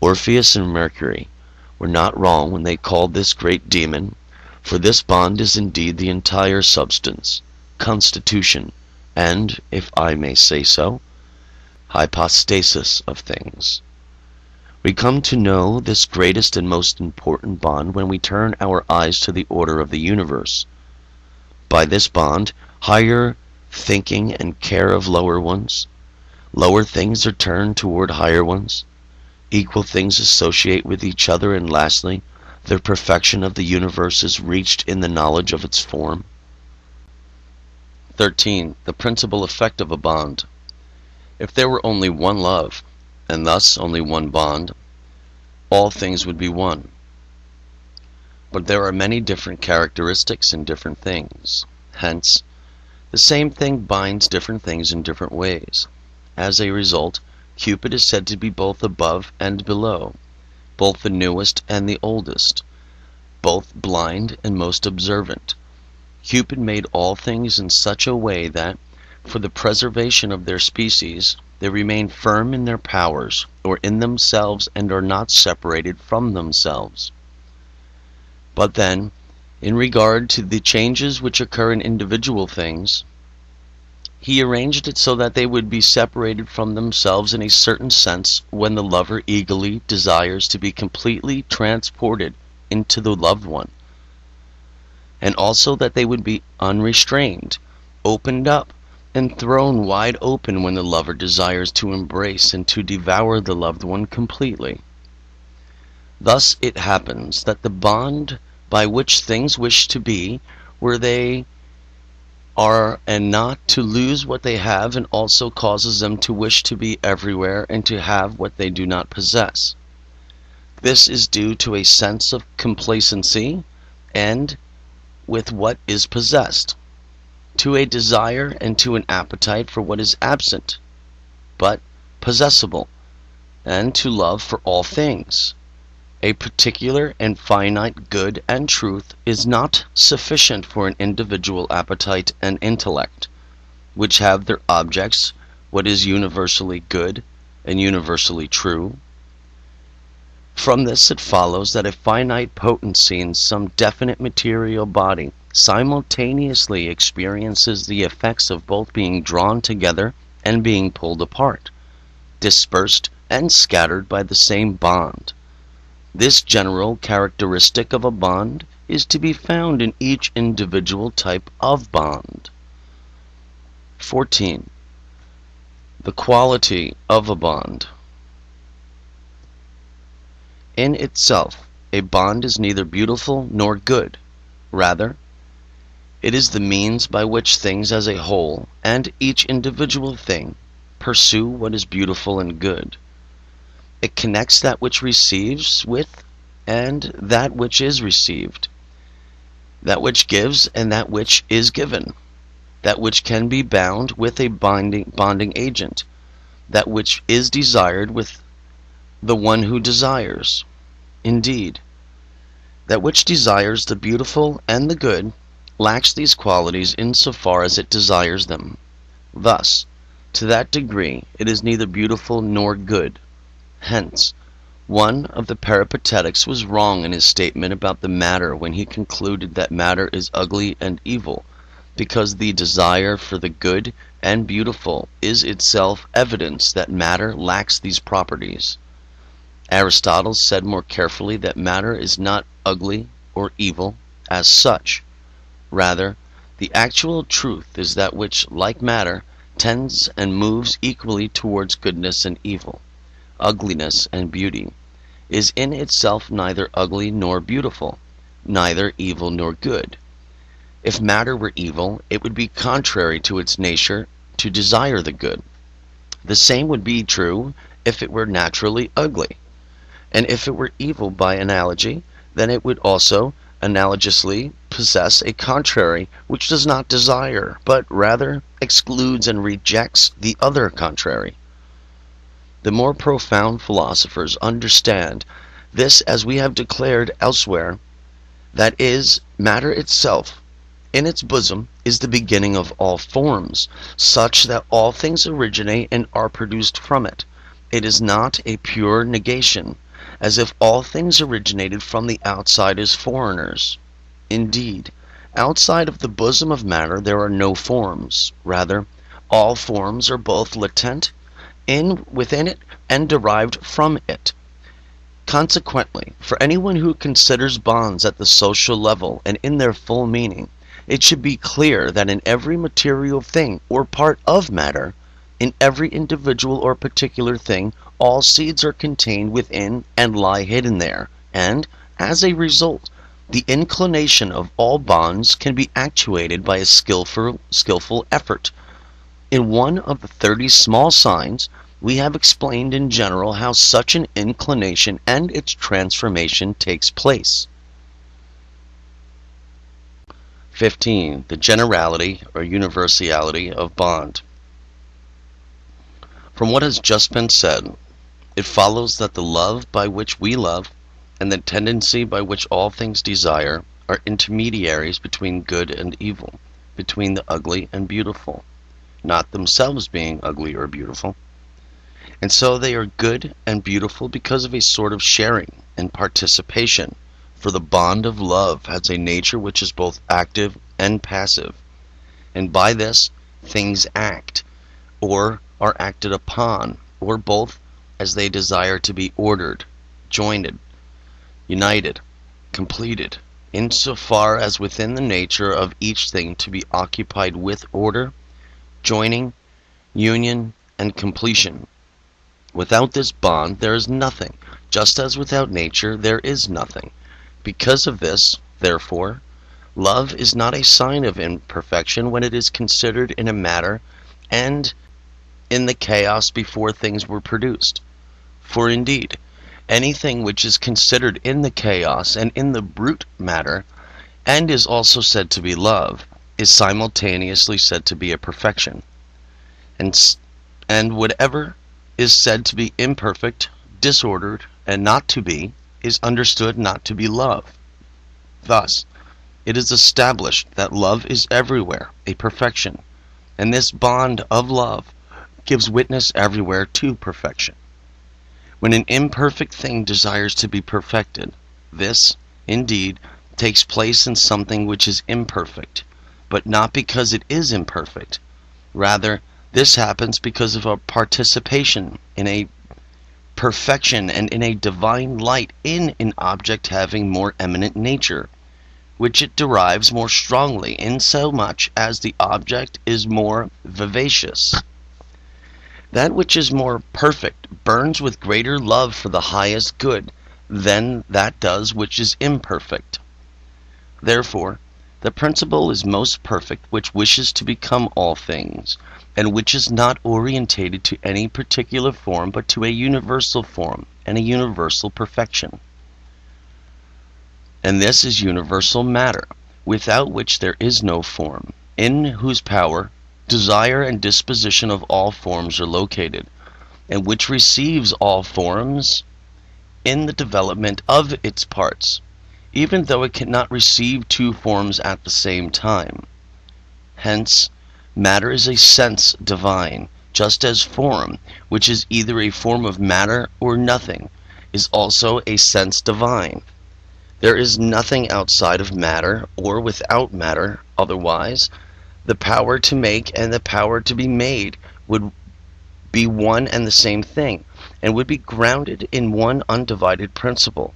Orpheus and Mercury were not wrong when they called this great demon, for this bond is indeed the entire substance, constitution, and, if I may say so, hypostasis of things. We come to know this greatest and most important bond when we turn our eyes to the order of the universe. By this bond, higher thinking and care of lower ones, lower things are turned toward higher ones, equal things associate with each other, and lastly, the perfection of the universe is reached in the knowledge of its form. 13. The principal effect of a bond. If there were only one love, and thus only one bond, all things would be one. But there are many different characteristics in different things. Hence, the same thing binds different things in different ways. As a result, Cupid is said to be both above and below, both the newest and the oldest, both blind and most observant. Cupid made all things in such a way that, for the preservation of their species, they remain firm in their powers, or in themselves, and are not separated from themselves. But then, in regard to the changes which occur in individual things, he arranged it so that they would be separated from themselves in a certain sense when the lover eagerly desires to be completely transported into the loved one, and also that they would be unrestrained, opened up, and thrown wide open when the lover desires to embrace and to devour the loved one completely. Thus it happens that the bond by which things wish to be where they are and not to lose what they have, and also causes them to wish to be everywhere and to have what they do not possess. This is due to a sense of complacency and with what is possessed, to a desire and to an appetite for what is absent but possessible, and to love for all things. A particular and finite good and truth is not sufficient for an individual appetite and intellect, which have their objects what is universally good and universally true. From this it follows that a finite potency in some definite material body simultaneously experiences the effects of both being drawn together and being pulled apart, dispersed and scattered by the same bond. This general characteristic of a bond is to be found in each individual type of bond. 14. The quality of a bond. In itself, a bond is neither beautiful nor good. Rather, it is the means by which things as a whole, and each individual thing, pursue what is beautiful and good. It connects that which receives with and that which is received, that which gives and that which is given, that which can be bound with a bonding agent, that which is desired with the one who desires. Indeed, that which desires the beautiful and the good lacks these qualities insofar as it desires them. Thus, to that degree, it is neither beautiful nor good. Hence, one of the Peripatetics was wrong in his statement about the matter when he concluded that matter is ugly and evil, because the desire for the good and beautiful is itself evidence that matter lacks these properties. Aristotle said more carefully that matter is not ugly or evil as such. Rather, the actual truth is that which, like matter, tends and moves equally towards goodness and evil, ugliness and beauty, is in itself neither ugly nor beautiful, neither evil nor good. If matter were evil, it would be contrary to its nature to desire the good. The same would be true if it were naturally ugly. And if it were evil by analogy, then it would also analogously possess a contrary which does not desire, but rather excludes and rejects the other contrary. The more profound philosophers understand this, as we have declared elsewhere, that is, matter itself in its bosom is the beginning of all forms, such that all things originate and are produced from it. It is not a pure negation, as if all things originated from the outside as foreigners. Indeed, outside of the bosom of matter there are no forms. Rather, all forms are both latent within it and derived from it. Consequently, for anyone who considers bonds at the social level and in their full meaning, it should be clear that in every material thing or part of matter, in every individual or particular thing, all seeds are contained within and lie hidden there, and, as a result, the inclination of all bonds can be actuated by a skillful effort. In one of the 30 small signs, we have explained in general how such an inclination and its transformation takes place. 15. The generality or universality of bond. From what has just been said, it follows that the love by which we love and the tendency by which all things desire are intermediaries between good and evil, between the ugly and beautiful, not themselves being ugly or beautiful. And so they are good and beautiful because of a sort of sharing and participation, for the bond of love has a nature which is both active and passive, and by this things act, or are acted upon, or both, as they desire to be ordered, joined, united, completed, insofar as within the nature of each thing to be occupied with order, joining, union, and completion. Without this bond there is nothing, just as without nature there is nothing. Because of this, therefore, love is not a sign of imperfection when it is considered in a matter and in the chaos before things were produced. For indeed, anything which is considered in the chaos and in the brute matter, and is also said to be love, is simultaneously said to be a perfection. And whatever is said to be imperfect, disordered, and not to be, is understood not to be love. Thus, it is established that love is everywhere a perfection, and this bond of love gives witness everywhere to perfection. When an imperfect thing desires to be perfected, this, indeed, takes place in something which is imperfect, but not because it is imperfect. Rather, this happens because of a participation in a perfection and in a divine light in an object having more eminent nature, which it derives more strongly in so much as the object is more vivacious. That which is more perfect burns with greater love for the highest good than that does which is imperfect. Therefore, the principle is most perfect which wishes to become all things, and which is not orientated to any particular form but to a universal form and a universal perfection. And this is universal matter, without which there is no form, in whose power desire and disposition of all forms are located, and which receives all forms in the development of its parts, even though it cannot receive two forms at the same time. Hence, matter is a sense divine, just as form, which is either a form of matter or nothing, is also a sense divine. There is nothing outside of matter or without matter, otherwise The power to make and the power to be made would be one and the same thing, and would be grounded in one undivided principle,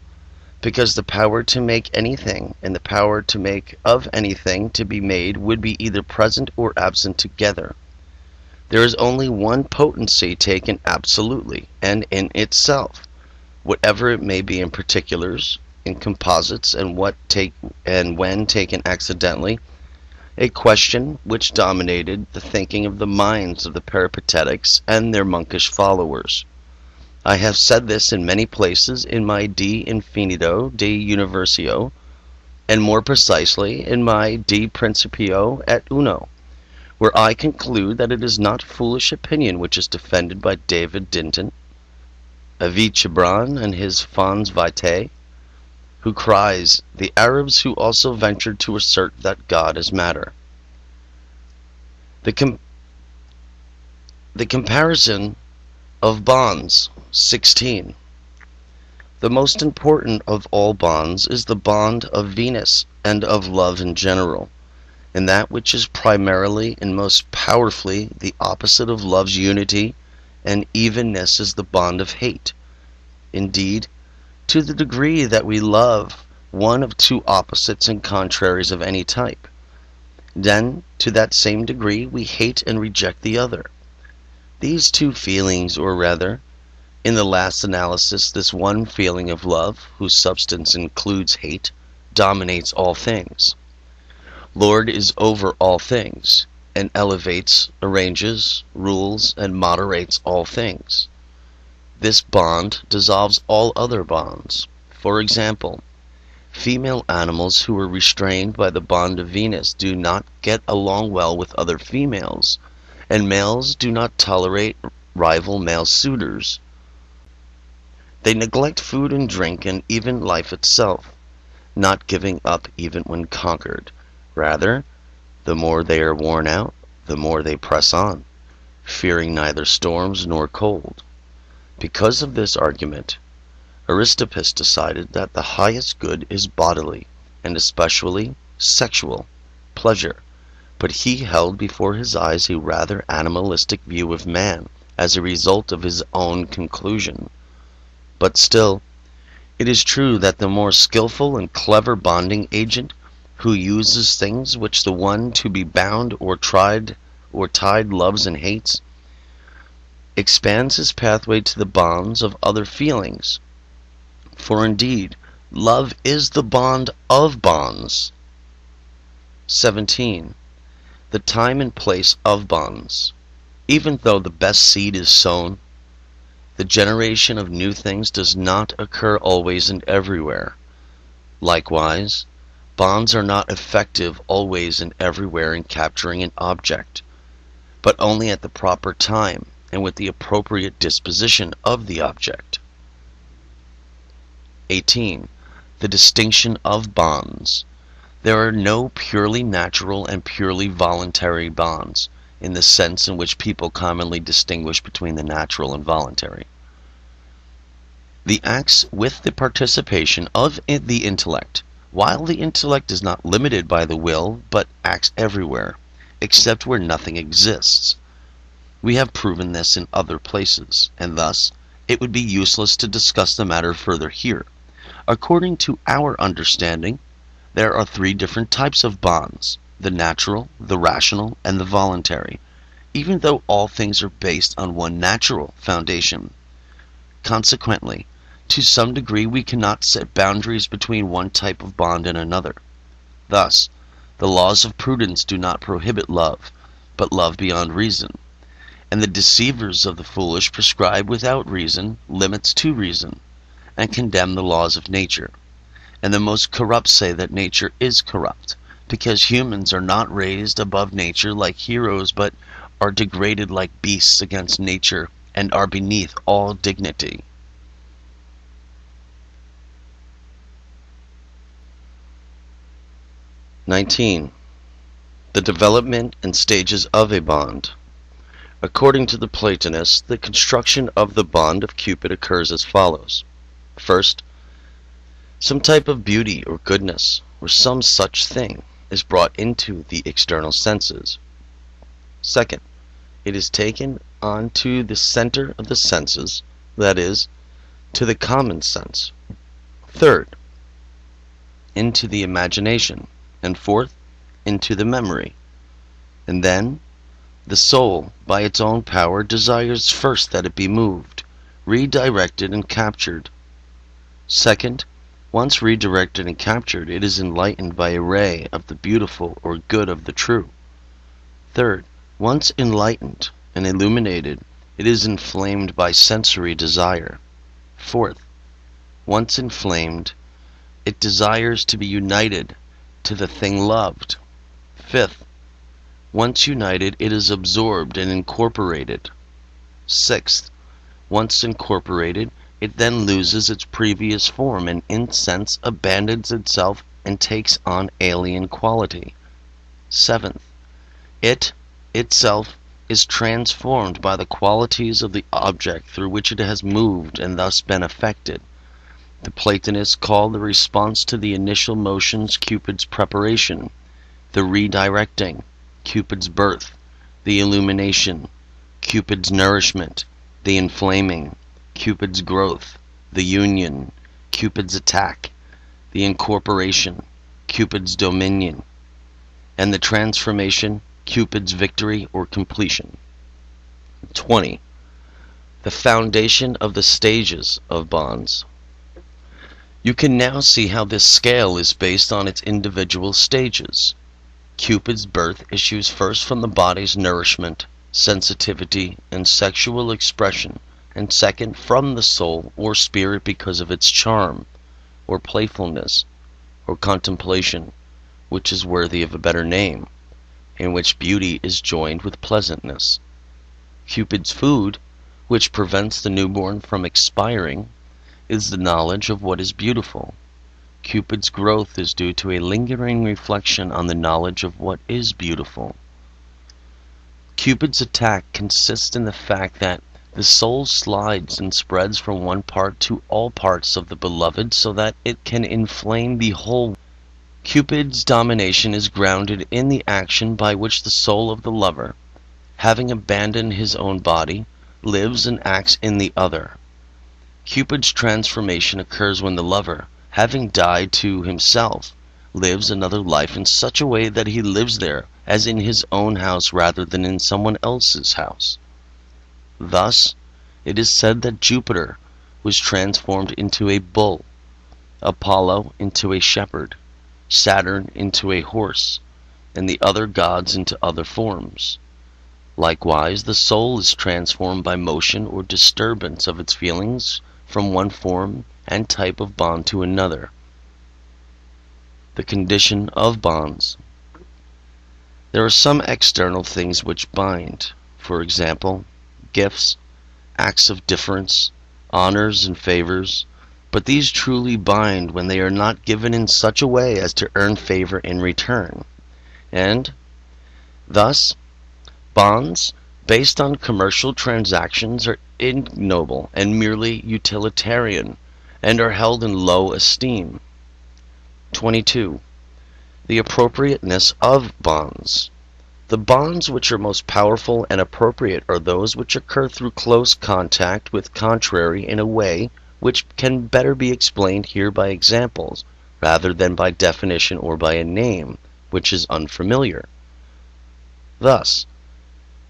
because the power to make anything and the power to make of anything to be made would be either present or absent together. There is only one potency taken absolutely and in itself, whatever it may be in particulars, in composites, and when taken accidentally, a question which dominated the thinking of the minds of the Peripatetics and their monkish followers. I have said this in many places in my De Infinito de Universio, and more precisely in my De Principio et Uno, where I conclude that it is not foolish opinion which is defended by David Dinton, Avi Chibran and his Fons Vitae, who cries, the Arabs who also ventured to assert that God is matter. The comparison of bonds, 16. The most important of all bonds is the bond of Venus and of love in general, and that which is primarily and most powerfully the opposite of love's unity and evenness is the bond of hate. Indeed, to the degree that we love one of two opposites and contraries of any type, then to that same degree we hate and reject the other. These two feelings, or rather, in the last analysis, this one feeling of love, whose substance includes hate, dominates all things. Lord is over all things, and elevates, arranges, rules, and moderates all things. This bond dissolves all other bonds. For example, female animals who are restrained by the bond of Venus do not get along well with other females, and males do not tolerate rival male suitors. They neglect food and drink and even life itself, not giving up even when conquered. Rather, the more they are worn out, the more they press on, fearing neither storms nor cold. Because of this argument, Aristippus decided that the highest good is bodily, and especially sexual, pleasure, but he held before his eyes a rather animalistic view of man as a result of his own conclusion. But still, it is true that the more skillful and clever bonding agent, who uses things which the one to be bound or tied loves and hates, expands his pathway to the bonds of other feelings. For indeed, love is the bond of bonds. 17. The time and place of bonds. Even though the best seed is sown, the generation of new things does not occur always and everywhere. Likewise, bonds are not effective always and everywhere in capturing an object, but only at the proper time and with the appropriate disposition of the object. 18. The distinction of bonds. There are no purely natural and purely voluntary bonds, in the sense in which people commonly distinguish between the natural and voluntary. The acts with the participation of the intellect, while the intellect is not limited by the will, but acts everywhere, except where nothing exists. We have proven this in other places, and thus it would be useless to discuss the matter further here. According to our understanding, there are three different types of bonds: the natural, the rational, and the voluntary, even though all things are based on one natural foundation. Consequently, to some degree we cannot set boundaries between one type of bond and another. Thus, the laws of prudence do not prohibit love, but love beyond reason, and the deceivers of the foolish prescribe without reason limits to reason, and condemn the laws of nature. And the most corrupt say that nature is corrupt, because humans are not raised above nature like heroes, but are degraded like beasts against nature, and are beneath all dignity. (19) The development and stages of a bond. According to the Platonists, the construction of the bond of Cupid occurs as follows. First, some type of beauty or goodness, or some such thing, is brought into the external senses. Second, it is taken onto the center of the senses, that is, to the common sense. Third, into the imagination. And fourth, into the memory. And then, the soul, by its own power, desires first that it be moved, redirected and captured. Second, once redirected and captured, it is enlightened by a ray of the beautiful or good of the true. Third, once enlightened and illuminated, it is inflamed by sensory desire. Fourth, once inflamed, it desires to be united to the thing loved. Fifth, once united, it is absorbed and incorporated. Sixth, once incorporated, it then loses its previous form and in sense abandons itself and takes on alien quality. Seventh, it itself is transformed by the qualities of the object through which it has moved and thus been affected. The Platonists call the response to the initial motions Cupid's preparation, the redirecting, Cupid's birth, the illumination, Cupid's nourishment, the inflaming, Cupid's growth, the union, Cupid's attack, the incorporation, Cupid's dominion, and the transformation, Cupid's victory or completion. 20. The foundation of the stages of bonds. You can now see how this scale is based on its individual stages. Cupid's birth issues first from the body's nourishment, sensitivity, and sexual expression, and second from the soul or spirit because of its charm, or playfulness, or contemplation, which is worthy of a better name, in which beauty is joined with pleasantness. Cupid's food, which prevents the newborn from expiring, is the knowledge of what is beautiful. Cupid's growth is due to a lingering reflection on the knowledge of what is beautiful. Cupid's attack consists in the fact that the soul slides and spreads from one part to all parts of the beloved so that it can inflame the whole. Cupid's domination is grounded in the action by which the soul of the lover, having abandoned his own body, lives and acts in the other. Cupid's transformation occurs when the lover, having died to himself, lives another life in such a way that he lives there as in his own house rather than in someone else's house. Thus, it is said that Jupiter was transformed into a bull, Apollo into a shepherd, Saturn into a horse, and the other gods into other forms. Likewise, the soul is transformed by motion or disturbance of its feelings from one form and type of bond to another. The condition of bonds. There are some external things which bind, for example, gifts, acts of difference, honors and favors, but these truly bind when they are not given in such a way as to earn favor in return. And, thus, bonds based on commercial transactions are ignoble and merely utilitarian, and are held in low esteem. 22. The appropriateness of bonds. The bonds which are most powerful and appropriate are those which occur through close contact with contrary in a way which can better be explained here by examples, rather than by definition or by a name, which is unfamiliar. Thus,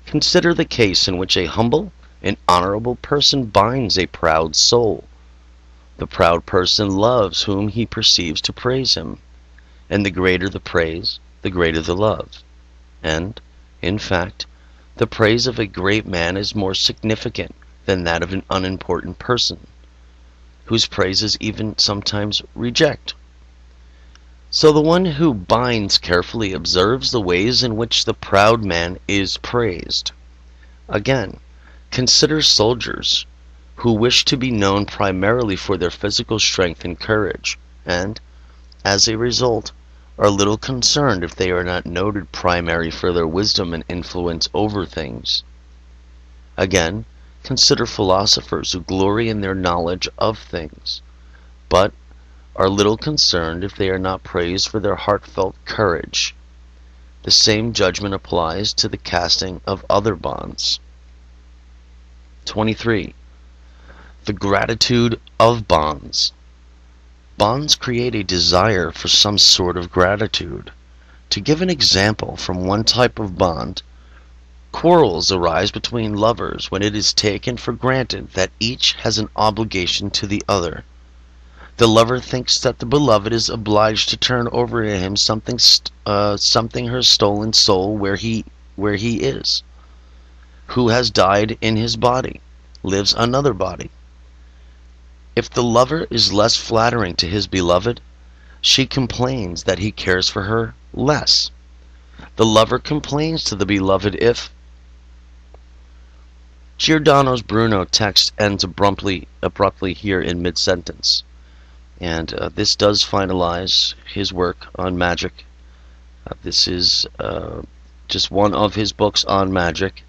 consider the case in which a humble and honorable person binds a proud soul. The proud person loves whom he perceives to praise him, and the greater the praise, the greater the love. And, in fact, the praise of a great man is more significant than that of an unimportant person, whose praises even sometimes reject. So the one who binds carefully observes the ways in which the proud man is praised. Again, consider soldiers who wish to be known primarily for their physical strength and courage, and, as a result, are little concerned if they are not noted primarily for their wisdom and influence over things. Again, consider philosophers who glory in their knowledge of things, but are little concerned if they are not praised for their heartfelt courage. The same judgment applies to the casting of other bonds. 23. The gratitude of bonds. Bonds create a desire for some sort of gratitude. To give an example from one type of bond, quarrels arise between lovers when it is taken for granted that each has an obligation to the other. The lover thinks that the beloved is obliged to turn over to him something her stolen soul where he is, who has died in his body, lives another body. If the lover is less flattering to his beloved, she complains that he cares for her less. The lover complains to the beloved if Giordano Bruno text ends abruptly here in mid-sentence. And this does finalize his work on magic. This is just one of his books on magic.